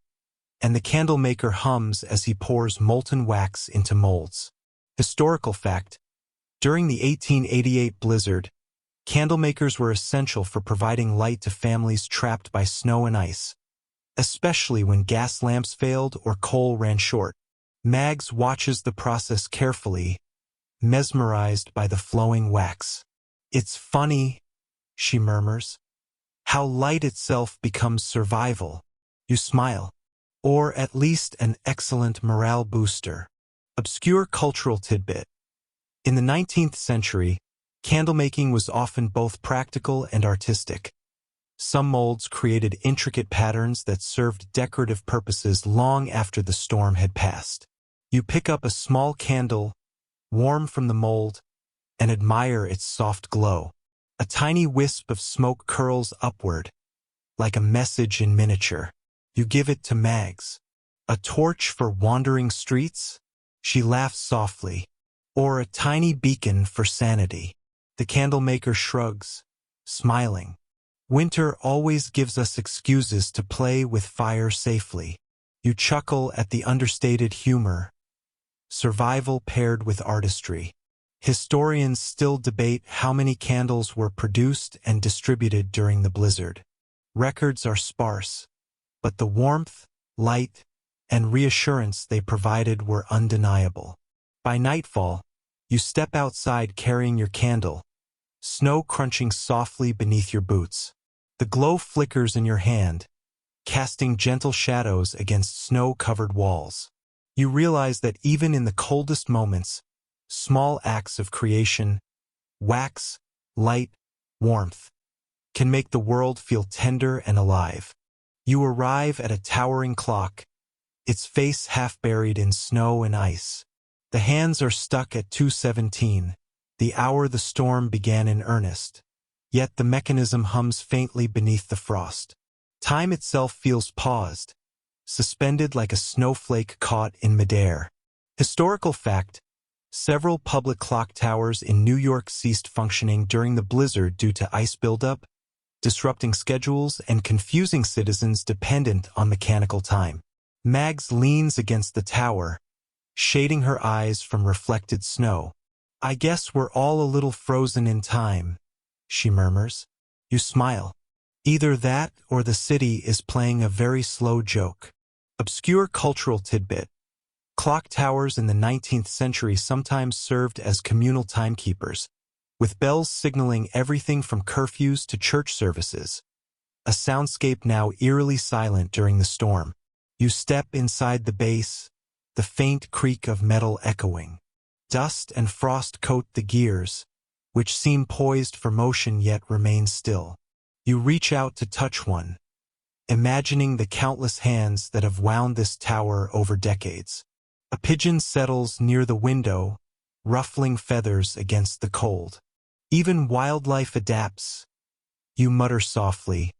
and the candlemaker hums as he pours molten wax into molds. Historical fact: during the 1888 blizzard, candlemakers were essential for providing light to families trapped by snow and ice, especially when gas lamps failed or coal ran short. Mags watches the process carefully, mesmerized by the flowing wax. "It's funny," she murmurs, "how light itself becomes survival." You smile. Or at least an excellent morale booster. Obscure cultural tidbit: in the 19th century, candlemaking was often both practical and artistic. Some molds created intricate patterns that served decorative purposes long after the storm had passed. You pick up a small candle, warm from the mold, and admire its soft glow. A tiny wisp of smoke curls upward, like a message in miniature. You give it to Mags. "A torch for wandering streets?" She laughs softly. "Or a tiny beacon for sanity?" The candlemaker shrugs, smiling. "Winter always gives us excuses to play with fire safely." You chuckle at the understated humor. Survival paired with artistry. Historians still debate how many candles were produced and distributed during the blizzard. Records are sparse, but the warmth, light, and reassurance they provided were undeniable. By nightfall, you step outside carrying your candle, snow crunching softly beneath your boots. The glow flickers in your hand, casting gentle shadows against snow-covered walls. You realize that even in the coldest moments, small acts of creation, wax, light, warmth, can make the world feel tender and alive. You arrive at a towering clock, its face half buried in snow and ice. The hands are stuck at 2:17, the hour the storm began in earnest, yet the mechanism hums faintly beneath the frost. Time itself feels paused, suspended like a snowflake caught in midair. Historical fact: several public clock towers in New York ceased functioning during the blizzard due to ice buildup, disrupting schedules and confusing citizens dependent on mechanical time. Mags leans against the tower, shading her eyes from reflected snow. "I guess we're all a little frozen in time," she murmurs. You smile. Either that or the city is playing a very slow joke. Obscure cultural tidbit: clock towers in the 19th century sometimes served as communal timekeepers, with bells signaling everything from curfews to church services. a soundscape now eerily silent during the storm. You step inside the base, the faint creak of metal echoing. Dust and frost coat the gears, which seem poised for motion yet remain still. You reach out to touch one, imagining the countless hands that have wound this tower over decades. A pigeon settles near the window, ruffling feathers against the cold. Even wildlife adapts. You mutter softly,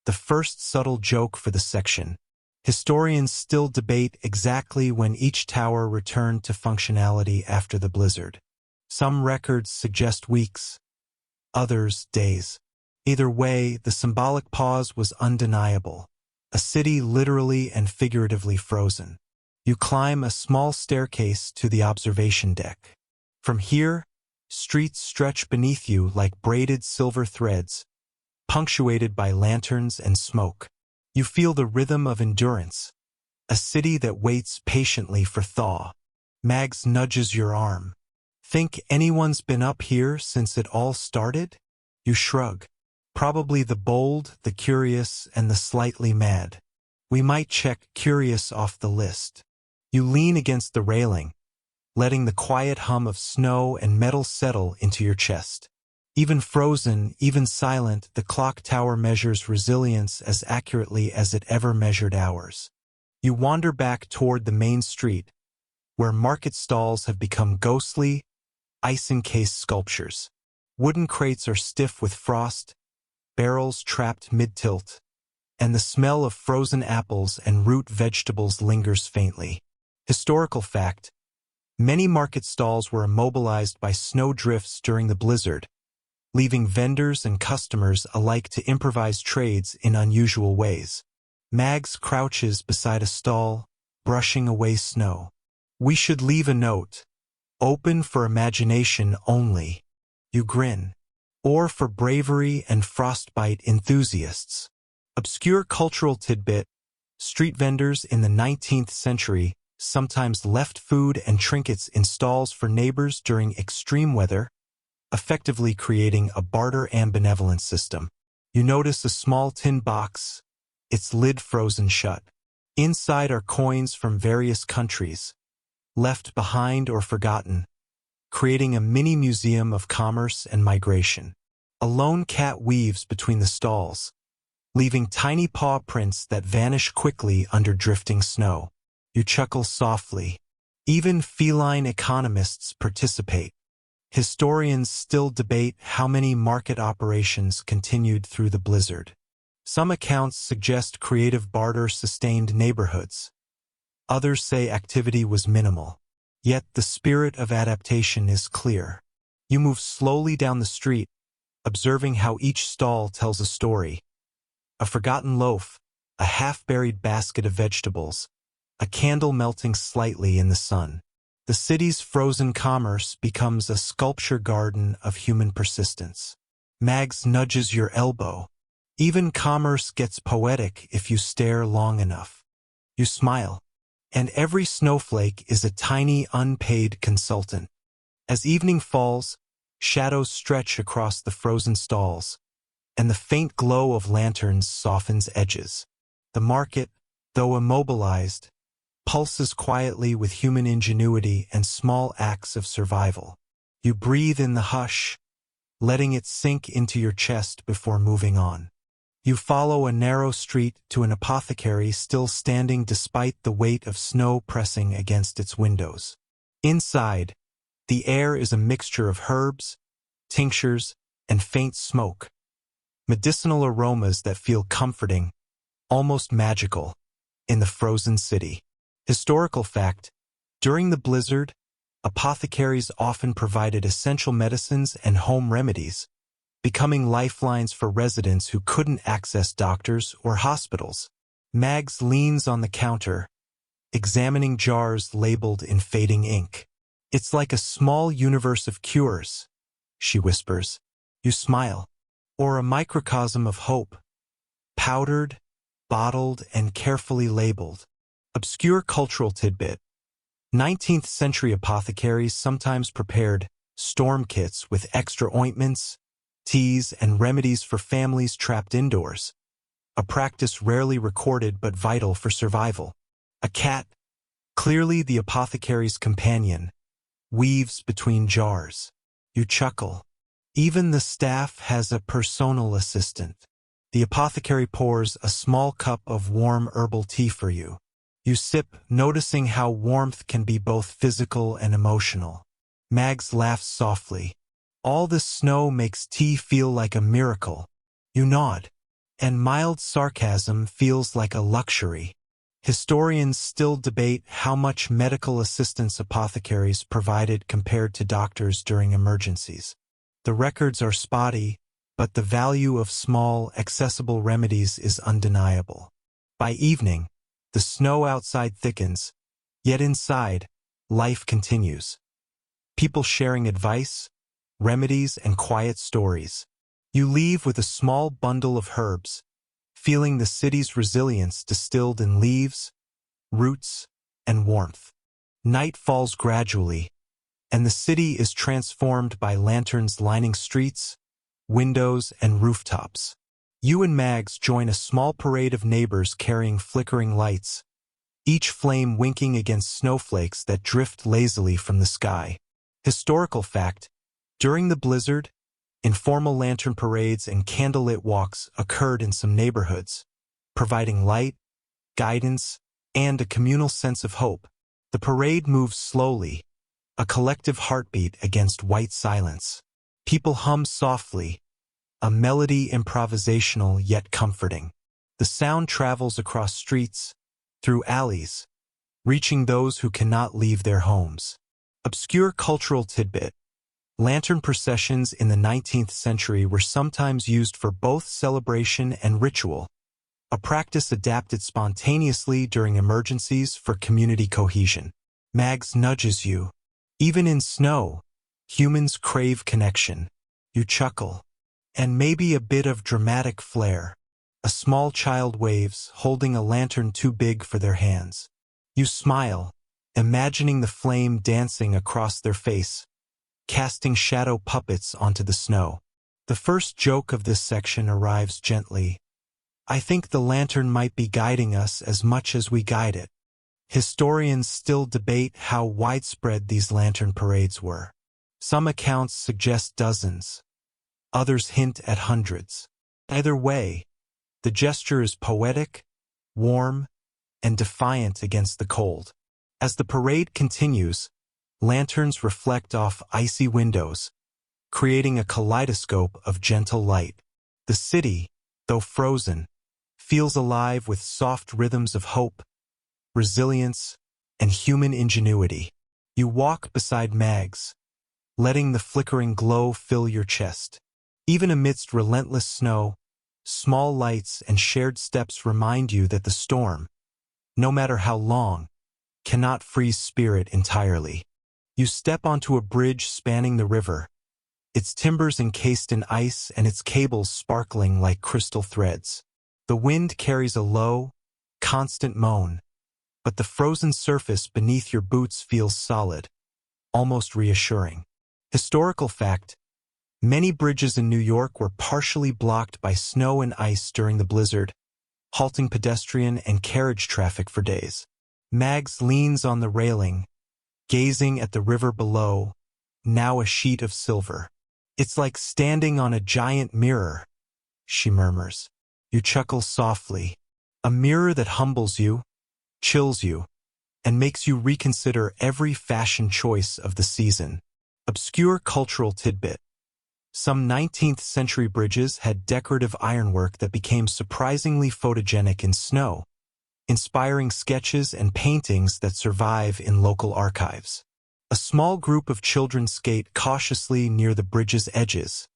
the first subtle joke for the section. Historians still debate exactly when each tower returned to functionality after the blizzard. Some records suggest weeks, others days. Either way, the symbolic pause was undeniable. A city literally and figuratively frozen. You climb a small staircase to the observation deck. From here, streets stretch beneath you like braided silver threads, punctuated by lanterns and smoke. You feel the rhythm of endurance, a city that waits patiently for thaw. Mags nudges your arm. Think anyone's been up here since it all started? You shrug. Probably the bold, the curious, and the slightly mad. We might check curious off the list. You lean against the railing, letting the quiet hum of snow and metal settle into your chest. Even frozen, even silent, the clock tower measures resilience as accurately as it ever measured ours. You wander back toward the main street, where market stalls have become ghostly, ice-encased sculptures. Wooden crates are stiff with frost, barrels trapped mid-tilt, and the smell of frozen apples and root vegetables lingers faintly. Historical fact: many market stalls were immobilized by snow drifts during the blizzard, leaving vendors and customers alike to improvise trades in unusual ways. Mags crouches beside a stall, brushing away snow. We should leave a note. Open for imagination only. You grin. Or for bravery and frostbite enthusiasts. Obscure cultural tidbit: street vendors in the 19th century sometimes left food and trinkets in stalls for neighbors during extreme weather, effectively creating a barter and benevolence system. You notice a small tin box, its lid frozen shut. Inside are coins from various countries, left behind or forgotten, creating a mini museum of commerce and migration. A lone cat weaves between the stalls, leaving tiny paw prints that vanish quickly under drifting snow. You chuckle softly. Even feline economists participate. Historians still debate how many market operations continued through the blizzard. Some accounts suggest creative barter sustained neighborhoods. Others say activity was minimal. Yet the spirit of adaptation is clear. You move slowly down the street, observing how each stall tells a story. A forgotten loaf, a half-buried basket of vegetables, a candle melting slightly in the sun. The city's frozen commerce becomes a sculpture garden of human persistence. Mags nudges your elbow. Even commerce gets poetic if you stare long enough. You smile, and every snowflake is a tiny unpaid consultant. As evening falls, shadows stretch across the frozen stalls, and the faint glow of lanterns softens edges. The market, though immobilized, pulses quietly with human ingenuity and small acts of survival. You breathe in the hush, letting it sink into your chest before moving on. You follow a narrow street to an apothecary still standing despite the weight of snow pressing against its windows. Inside, the air is a mixture of herbs, tinctures, and faint smoke. Medicinal aromas that feel comforting, almost magical, in the frozen city. Historical fact: during the blizzard, apothecaries often provided essential medicines and home remedies, becoming lifelines for residents who couldn't access doctors or hospitals. Mags leans on the counter, examining jars labeled in fading ink. "It's like a small universe of cures," she whispers. You smile. Or a microcosm of hope, powdered, bottled, and carefully labeled. Obscure cultural tidbit: 19th century apothecaries sometimes prepared storm kits with extra ointments, teas, and remedies for families trapped indoors. a practice rarely recorded but vital for survival. A cat, clearly the apothecary's companion, weaves between jars. You chuckle. Even the staff has a personal assistant. The apothecary pours a small cup of warm herbal tea for you. You sip, noticing how warmth can be both physical and emotional. Mags laughs softly. All this snow makes tea feel like a miracle. You nod. And mild sarcasm feels like a luxury. Historians still debate how much medical assistance apothecaries provided compared to doctors during emergencies. The records are spotty, but the value of small, accessible remedies is undeniable. By evening, the snow outside thickens, yet inside, life continues. People sharing advice, remedies, and quiet stories. You leave with a small bundle of herbs, feeling the city's resilience distilled in leaves, roots, and warmth. Night falls gradually, and the city is transformed by lanterns lining streets, windows, and rooftops. You and Mags join a small parade of neighbors carrying flickering lights, each flame winking against snowflakes that drift lazily from the sky. Historical fact: during the blizzard, informal lantern parades and candlelit walks occurred in some neighborhoods, providing light, guidance, and a communal sense of hope. The parade moves slowly, a collective heartbeat against white silence. People hum softly, a melody improvisational yet comforting. The sound travels across streets, through alleys, reaching those who cannot leave their homes. Obscure cultural tidbit: lantern processions in the 19th century were sometimes used for both celebration and ritual, a practice adapted spontaneously during emergencies for community cohesion. Mags nudges you. Even in snow, humans crave connection. You chuckle. And maybe a bit of dramatic flair. A small child waves, holding a lantern too big for their hands. You smile, imagining the flame dancing across their face, casting shadow puppets onto the snow. The first joke of this section arrives gently. I think the lantern might be guiding us as much as we guide it. Historians still debate how widespread these lantern parades were. Some accounts suggest dozens. Others hint at hundreds. Either way, the gesture is poetic, warm, and defiant against the cold. As the parade continues, lanterns reflect off icy windows, creating a kaleidoscope of gentle light. The city, though frozen, feels alive with soft rhythms of hope, resilience, and human ingenuity. You walk beside Mags, letting the flickering glow fill your chest. Even amidst relentless snow, small lights and shared steps remind you that the storm, no matter how long, cannot freeze spirit entirely. You step onto a bridge spanning the river, its timbers encased in ice and its cables sparkling like crystal threads. The wind carries a low, constant moan, but the frozen surface beneath your boots feels solid, almost reassuring. Historical fact: many bridges in New York were partially blocked by snow and ice during the blizzard, halting pedestrian and carriage traffic for days. Mags leans on the railing, gazing at the river below, now a sheet of silver. It's like standing on a giant mirror, she murmurs. You chuckle softly. A mirror that humbles you, chills you, and makes you reconsider every fashion choice of the season. Obscure cultural tidbit: some 19th century bridges had decorative ironwork that became surprisingly photogenic in snow, inspiring sketches and paintings that survive in local archives. A small group of children skate cautiously near the bridge's edges,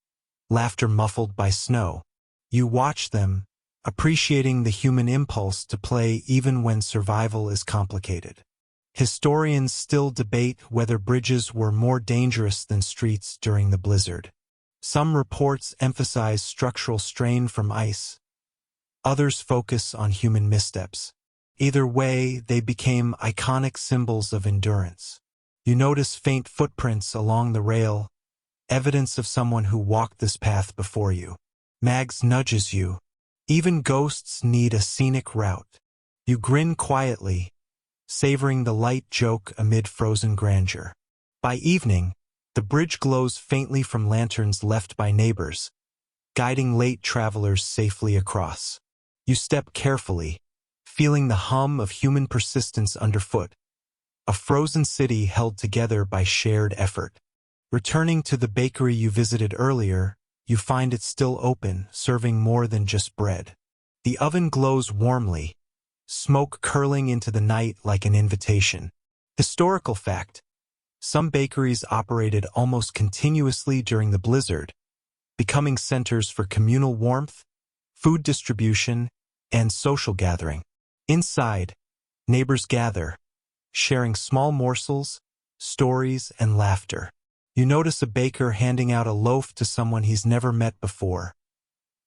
laughter muffled by snow. You watch them, appreciating the human impulse to play even when survival is complicated. Historians still debate whether bridges were more dangerous than streets during the blizzard. Some reports emphasize structural strain from ice. Others focus on human missteps. Either way, they became iconic symbols of endurance. You notice faint footprints along the rail, evidence of someone who walked this path before you. Mags nudges you. Even ghosts need a scenic route. You grin quietly, savoring the light joke amid frozen grandeur. By evening, the bridge glows faintly from lanterns left by neighbors, guiding late travelers safely across. You step carefully, feeling the hum of human persistence underfoot, a frozen city held together by shared effort. Returning to the bakery you visited earlier, you find it still open, serving more than just bread. The oven glows warmly, smoke curling into the night like an invitation. Historical fact: some bakeries operated almost continuously during the blizzard, becoming centers for communal warmth, food distribution, and social gathering. Inside, neighbors gather, sharing small morsels, stories, and laughter. You notice a baker handing out a loaf to someone he's never met before,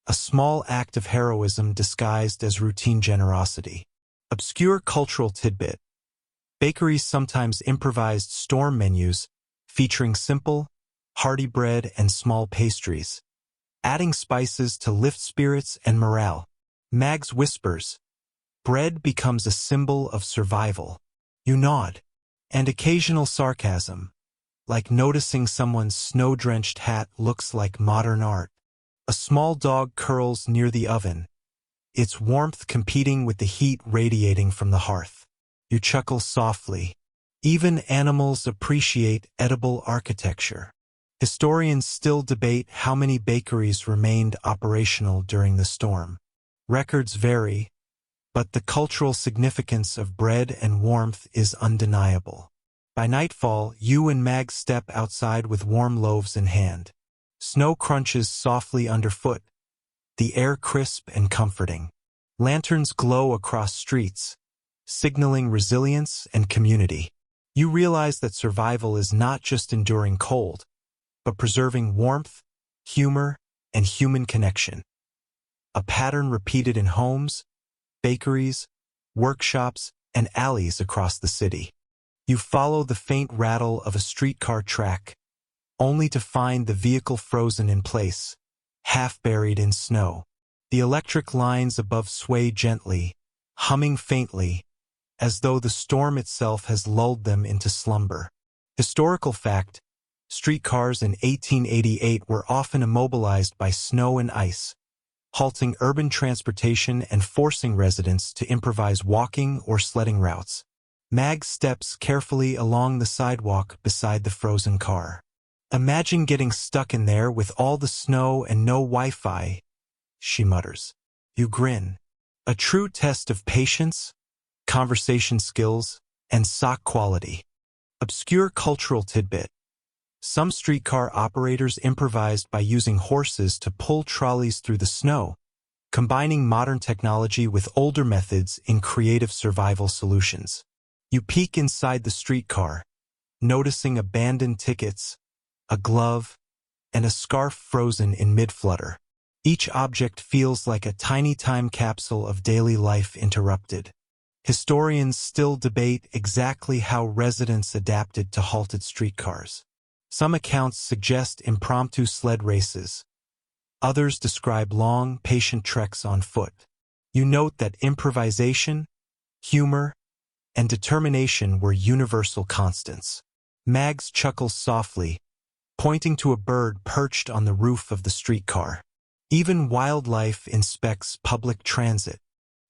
a small act of heroism disguised as routine generosity. Obscure cultural tidbit: bakeries sometimes improvised storm menus featuring simple, hearty bread and small pastries, adding spices to lift spirits and morale. Mags whispers, bread becomes a symbol of survival. You nod, and occasional sarcasm, like noticing someone's snow-drenched hat looks like modern art. A small dog curls near the oven, its warmth competing with the heat radiating from the hearth. You chuckle softly. Even animals appreciate edible architecture. Historians still debate how many bakeries remained operational during the storm. Records vary, but the cultural significance of bread and warmth is undeniable. By nightfall, you and Mag step outside with warm loaves in hand. Snow crunches softly underfoot, the air crisp and comforting. Lanterns glow across streets, signaling resilience and community. You realize that survival is not just enduring cold, but preserving warmth, humor, and human connection. A pattern repeated in homes, bakeries, workshops, and alleys across the city. You follow the faint rattle of a streetcar track, only to find the vehicle frozen in place, half buried in snow. The electric lines above sway gently, humming faintly, as though the storm itself has lulled them into slumber. Historical fact: streetcars in 1888 were often immobilized by snow and ice, halting urban transportation and forcing residents to improvise walking or sledding routes. Mag steps carefully along the sidewalk beside the frozen car. Imagine getting stuck in there with all the snow and no Wi-Fi, she mutters. You grin. A true test of patience, conversation skills, and sock quality. Obscure cultural tidbit: some streetcar operators improvised by using horses to pull trolleys through the snow, combining modern technology with older methods in creative survival solutions. You peek inside the streetcar, noticing abandoned tickets, a glove, and a scarf frozen in mid-flutter. Each object feels like a tiny time capsule of daily life interrupted. Historians still debate exactly how residents adapted to halted streetcars. Some accounts suggest impromptu sled races. Others describe long, patient treks on foot. You note that improvisation, humor, and determination were universal constants. Mags chuckles softly, pointing to a bird perched on the roof of the streetcar. Even wildlife inspects public transit.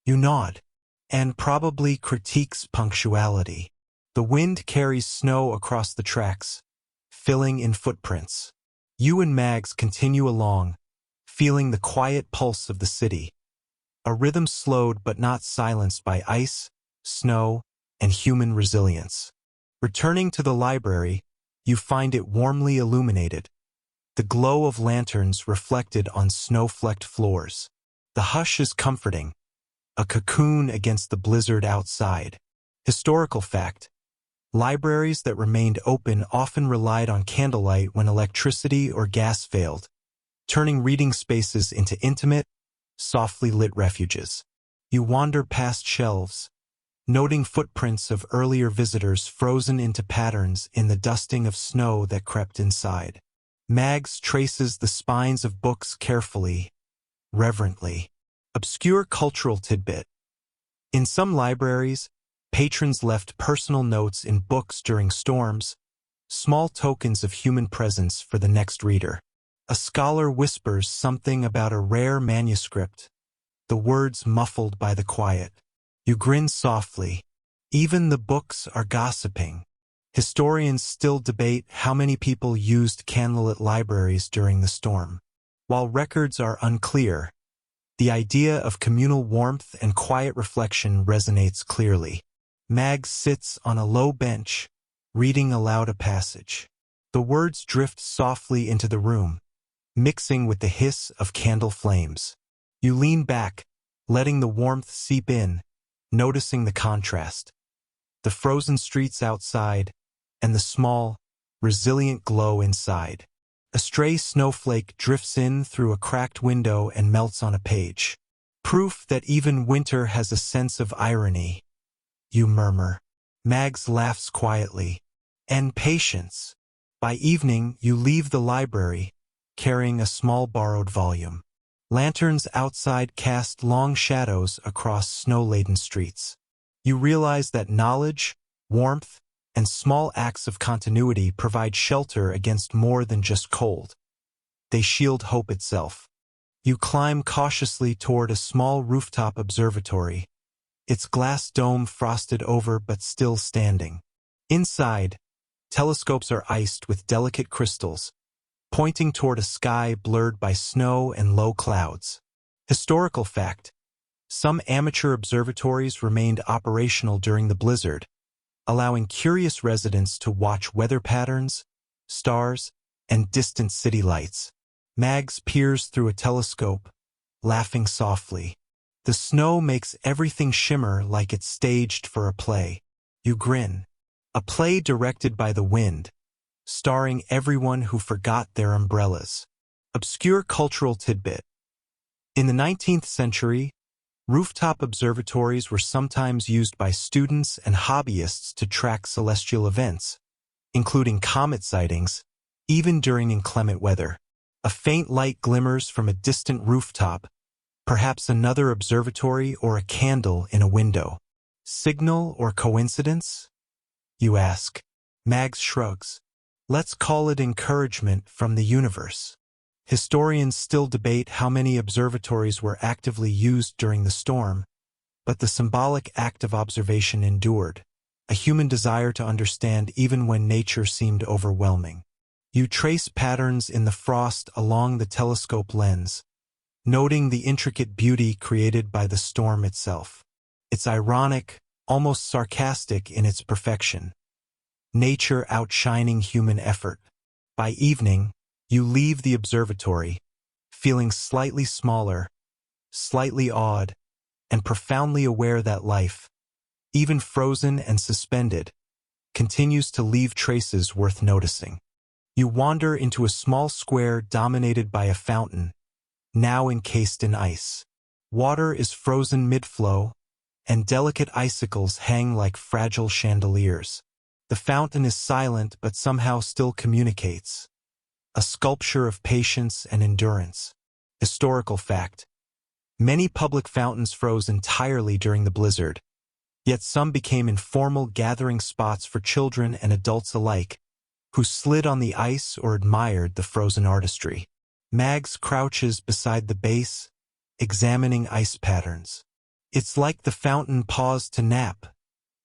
You nod, and probably critiques punctuality. The wind carries snow across the tracks, filling in footprints. You and Mags continue along, feeling the quiet pulse of the city, a rhythm slowed but not silenced by ice, snow, and human resilience. Returning to the library, you find it warmly illuminated, the glow of lanterns reflected on snow-flecked floors. The hush is comforting, a cocoon against the blizzard outside. Historical fact: libraries that remained open often relied on candlelight when electricity or gas failed, turning reading spaces into intimate, softly lit refuges. You wander past shelves, noting footprints of earlier visitors frozen into patterns in the dusting of snow that crept inside. Mags traces the spines of books carefully, reverently. Obscure cultural tidbit. In some libraries, patrons left personal notes in books during storms, small tokens of human presence for the next reader. A scholar whispers something about a rare manuscript, the words muffled by the quiet. You grin softly. Even the books are gossiping. Historians still debate how many people used candlelit libraries during the storm. While records are unclear, the idea of communal warmth and quiet reflection resonates clearly. Mag sits on a low bench, reading aloud a passage. The words drift softly into the room, mixing with the hiss of candle flames. You lean back, letting the warmth seep in, noticing the contrast. The frozen streets outside, and the small, resilient glow inside. A stray snowflake drifts in through a cracked window and melts on a page. Proof that even winter has a sense of irony. You murmur. Mags laughs quietly. And patience. By evening, you leave the library, carrying a small borrowed volume. Lanterns outside cast long shadows across snow-laden streets. You realize that knowledge, warmth, and small acts of continuity provide shelter against more than just cold. They shield hope itself. You climb cautiously toward a small rooftop observatory, its glass dome frosted over but still standing. Inside, telescopes are iced with delicate crystals, pointing toward a sky blurred by snow and low clouds. Historical fact: some amateur observatories remained operational during the blizzard, allowing curious residents to watch weather patterns, stars, and distant city lights. Mags peers through a telescope, laughing softly. The snow makes everything shimmer like it's staged for a play. You grin. A play directed by the wind, starring everyone who forgot their umbrellas. Obscure cultural tidbit. In the 19th century, rooftop observatories were sometimes used by students and hobbyists to track celestial events, including comet sightings, even during inclement weather. A faint light glimmers from a distant rooftop, perhaps another observatory or a candle in a window. Signal or coincidence? You ask. Mags shrugs. Let's call it encouragement from the universe. Historians still debate how many observatories were actively used during the storm, but the symbolic act of observation endured, a human desire to understand even when nature seemed overwhelming. You trace patterns in the frost along the telescope lens, noting the intricate beauty created by the storm itself. It's ironic, almost sarcastic in its perfection. Nature outshining human effort. By evening, you leave the observatory, feeling slightly smaller, slightly awed, and profoundly aware that life, even frozen and suspended, continues to leave traces worth noticing. You wander into a small square dominated by a fountain, now encased in ice. Water is frozen mid-flow, and delicate icicles hang like fragile chandeliers. The fountain is silent but somehow still communicates. A sculpture of patience and endurance. Historical fact: many public fountains froze entirely during the blizzard, yet some became informal gathering spots for children and adults alike, who slid on the ice or admired the frozen artistry. Mags crouches beside the base, examining ice patterns. It's like the fountain paused to nap,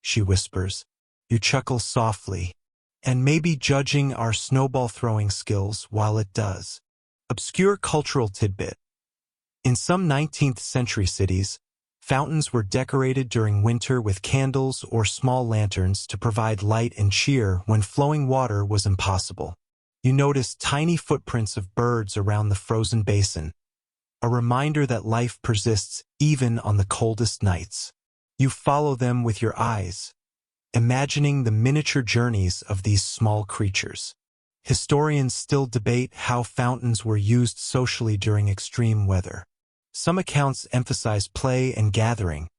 she whispers. You chuckle softly. And maybe judging our snowball-throwing skills while it does. Obscure cultural tidbit. In some 19th century cities, fountains were decorated during winter with candles or small lanterns to provide light and cheer when flowing water was impossible. You notice tiny footprints of birds around the frozen basin, a reminder that life persists even on the coldest nights. You follow them with your eyes, imagining the miniature journeys of these small creatures. Historians still debate how fountains were used socially during extreme weather. Some accounts emphasize play and gathering,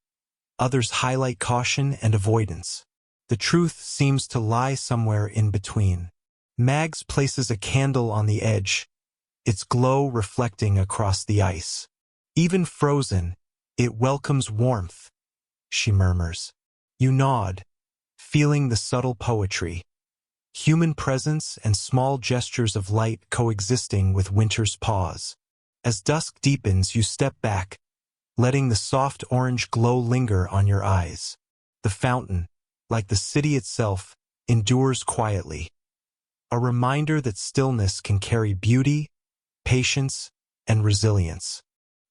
others highlight caution and avoidance. The truth seems to lie somewhere in between. Mags places a candle on the edge, its glow reflecting across the ice. Even frozen, it welcomes warmth, she murmurs. You nod, feeling the subtle poetry. Human presence and small gestures of light coexisting with winter's pause. As dusk deepens, you step back, letting the soft orange glow linger on your eyes. The fountain, like the city itself, endures quietly. A reminder that stillness can carry beauty, patience, and resilience.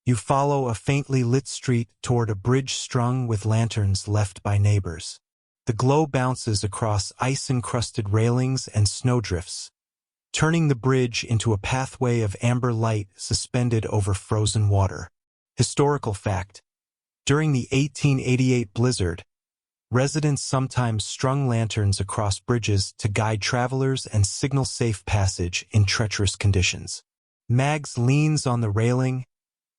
You follow a faintly lit street toward a bridge strung with lanterns left by neighbors. The glow bounces across ice-encrusted railings and snowdrifts, turning the bridge into a pathway of amber light suspended over frozen water. Historical fact: during the 1888 blizzard, residents sometimes strung lanterns across bridges to guide travelers and signal safe passage in treacherous conditions. Mags leans on the railing,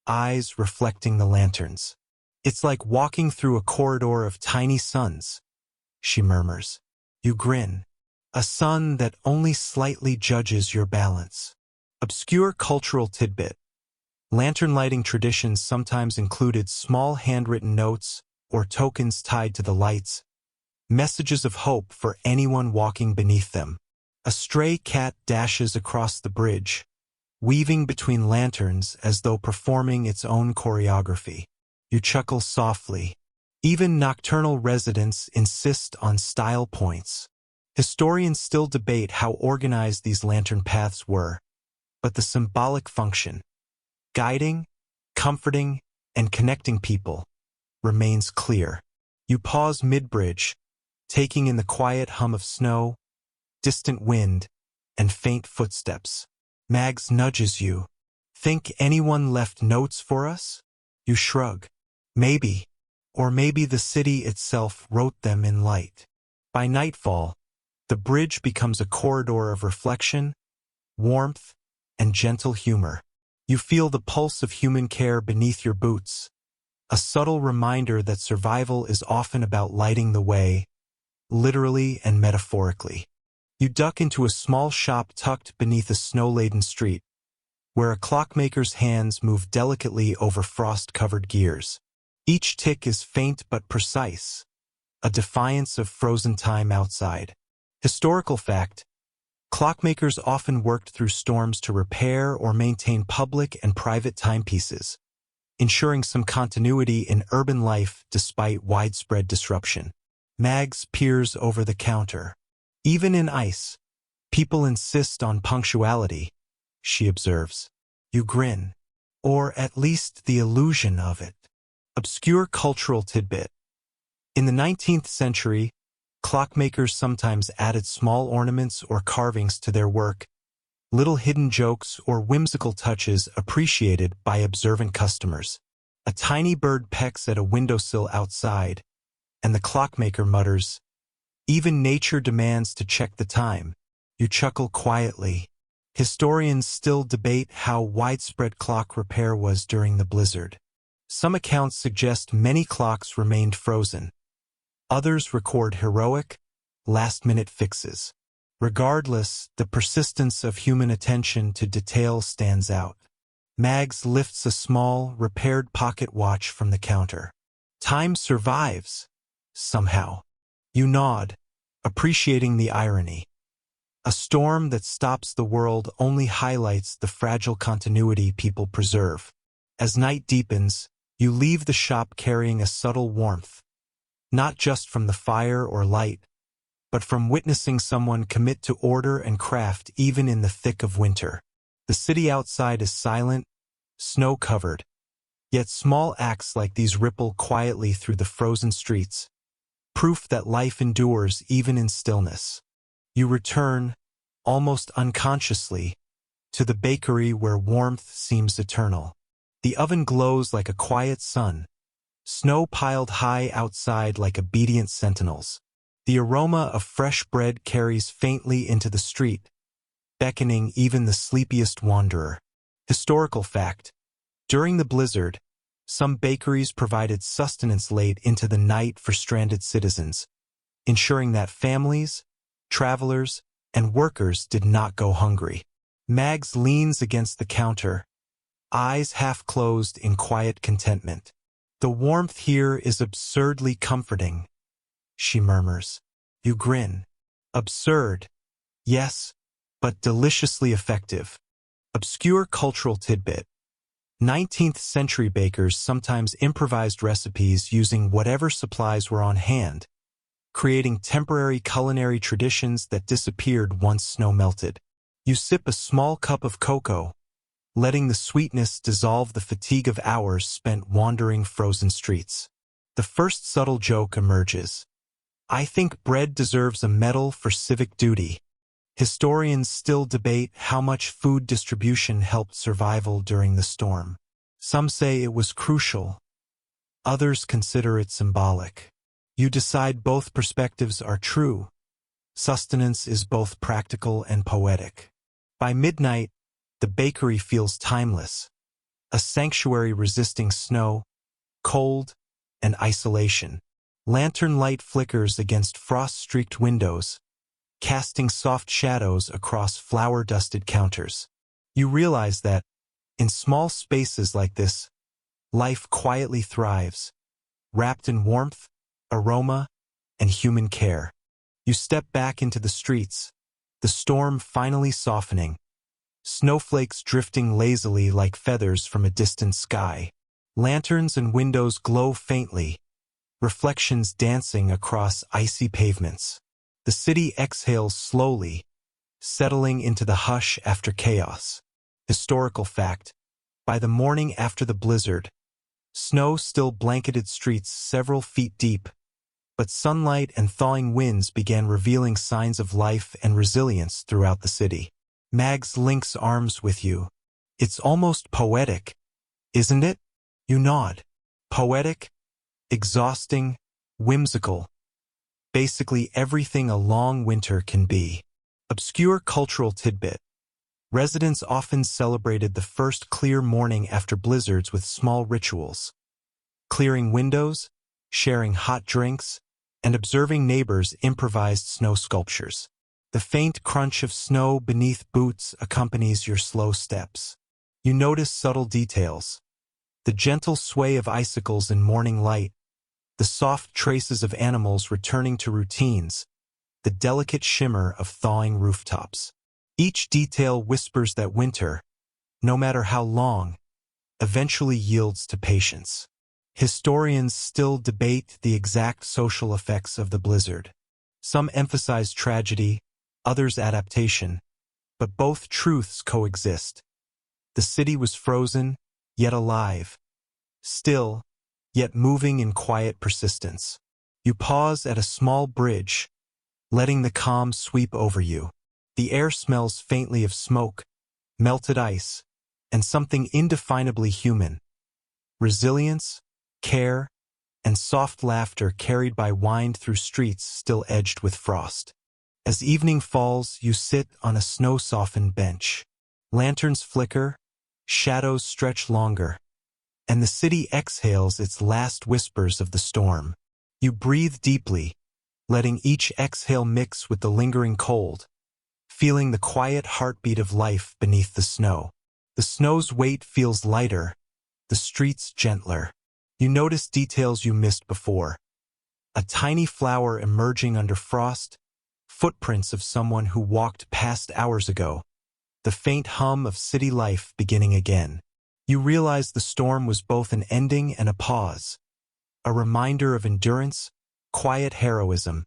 eyes reflecting the lanterns. It's like walking through a corridor of tiny suns, she murmurs. You grin. A sun that only slightly judges your balance. Obscure cultural tidbit. Lantern lighting traditions sometimes included small handwritten notes or tokens tied to the lights, messages of hope for anyone walking beneath them. A stray cat dashes across the bridge, weaving between lanterns as though performing its own choreography. You chuckle softly. Even nocturnal residents insist on style points. Historians still debate how organized these lantern paths were, but the symbolic function, guiding, comforting, and connecting people, remains clear. You pause mid-bridge, taking in the quiet hum of snow, distant wind, and faint footsteps. Mags nudges you. Think anyone left notes for us? You shrug. Maybe. Or maybe the city itself wrote them in light. By nightfall, the bridge becomes a corridor of reflection, warmth, and gentle humor. You feel the pulse of human care beneath your boots, a subtle reminder that survival is often about lighting the way, literally and metaphorically. You duck into a small shop tucked beneath a snow-laden street, where a clockmaker's hands move delicately over frost-covered gears. Each tick is faint but precise, a defiance of frozen time outside. Historical fact: clockmakers often worked through storms to repair or maintain public and private timepieces, ensuring some continuity in urban life despite widespread disruption. Mags peers over the counter. Even in ice, people insist on punctuality, she observes. You grin. Or at least the illusion of it. Obscure cultural tidbit. In the 19th century, clockmakers sometimes added small ornaments or carvings to their work, little hidden jokes or whimsical touches appreciated by observant customers. A tiny bird pecks at a windowsill outside, and the clockmaker mutters, "Even nature demands to check the time." You chuckle quietly. Historians still debate how widespread clock repair was during the blizzard. Some accounts suggest many clocks remained frozen. Others record heroic, last-minute fixes. Regardless, the persistence of human attention to detail stands out. Mags lifts a small, repaired pocket watch from the counter. Time survives, somehow. You nod, appreciating the irony. A storm that stops the world only highlights the fragile continuity people preserve. As night deepens, you leave the shop carrying a subtle warmth, not just from the fire or light, but from witnessing someone commit to order and craft even in the thick of winter. The city outside is silent, snow-covered, yet small acts like these ripple quietly through the frozen streets, proof that life endures even in stillness. You return, almost unconsciously, to the bakery where warmth seems eternal. The oven glows like a quiet sun, snow piled high outside like obedient sentinels. The aroma of fresh bread carries faintly into the street, beckoning even the sleepiest wanderer. Historical fact: during the blizzard, some bakeries provided sustenance late into the night for stranded citizens, ensuring that families, travelers, and workers did not go hungry. Mags leans against the counter, eyes half closed in quiet contentment. "The warmth here is absurdly comforting," she murmurs. You grin. "Absurd, yes, but deliciously effective." Obscure cultural tidbit. 19th century bakers sometimes improvised recipes using whatever supplies were on hand, creating temporary culinary traditions that disappeared once snow melted. You sip a small cup of cocoa, letting the sweetness dissolve the fatigue of hours spent wandering frozen streets. The first subtle joke emerges. "I think bread deserves a medal for civic duty." Historians still debate how much food distribution helped survival during the storm. Some say it was crucial. Others consider it symbolic. You decide both perspectives are true. Sustenance is both practical and poetic. By midnight, the bakery feels timeless, a sanctuary resisting snow, cold, and isolation. Lantern light flickers against frost-streaked windows, casting soft shadows across flour-dusted counters. You realize that, in small spaces like this, life quietly thrives, wrapped in warmth, aroma, and human care. You step back into the streets, the storm finally softening, snowflakes drifting lazily like feathers from a distant sky. Lanterns and windows glow faintly, reflections dancing across icy pavements. The city exhales slowly, settling into the hush after chaos. Historical fact: by the morning after the blizzard, snow still blanketed streets several feet deep, but sunlight and thawing winds began revealing signs of life and resilience throughout the city. Mags links arms with you. "It's almost poetic, isn't it?" You nod. Poetic, exhausting, whimsical. Basically everything a long winter can be. Obscure cultural tidbit. Residents often celebrated the first clear morning after blizzards with small rituals. Clearing windows, sharing hot drinks, and observing neighbors' improvised snow sculptures. The faint crunch of snow beneath boots accompanies your slow steps. You notice subtle details. The gentle sway of icicles in morning light, the soft traces of animals returning to routines, the delicate shimmer of thawing rooftops. Each detail whispers that winter, no matter how long, eventually yields to patience. Historians still debate the exact social effects of the blizzard. Some emphasize tragedy, others adaptation, but both truths coexist. The city was frozen, yet alive. Still, yet moving in quiet persistence. You pause at a small bridge, letting the calm sweep over you. The air smells faintly of smoke, melted ice, and something indefinably human. Resilience, care, and soft laughter carried by wind through streets still edged with frost. As evening falls, you sit on a snow-softened bench. Lanterns flicker, shadows stretch longer, and the city exhales its last whispers of the storm. You breathe deeply, letting each exhale mix with the lingering cold, feeling the quiet heartbeat of life beneath the snow. The snow's weight feels lighter, the streets gentler. You notice details you missed before. A tiny flower emerging under frost, footprints of someone who walked past hours ago, the faint hum of city life beginning again. You realize the storm was both an ending and a pause, a reminder of endurance, quiet heroism,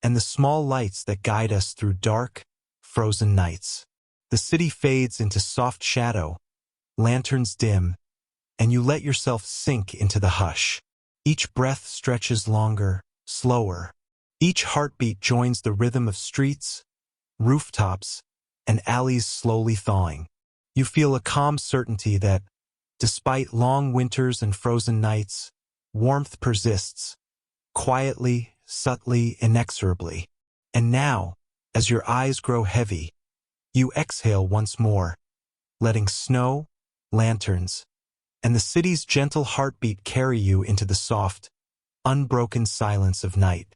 and the small lights that guide us through dark, frozen nights. The city fades into soft shadow, lanterns dim, and you let yourself sink into the hush. Each breath stretches longer, slower. Each heartbeat joins the rhythm of streets, rooftops, and alleys slowly thawing. You feel a calm certainty that, despite long winters and frozen nights, warmth persists, quietly, subtly, inexorably. And now, as your eyes grow heavy, you exhale once more, letting snow, lanterns, and the city's gentle heartbeat carry you into the soft, unbroken silence of night.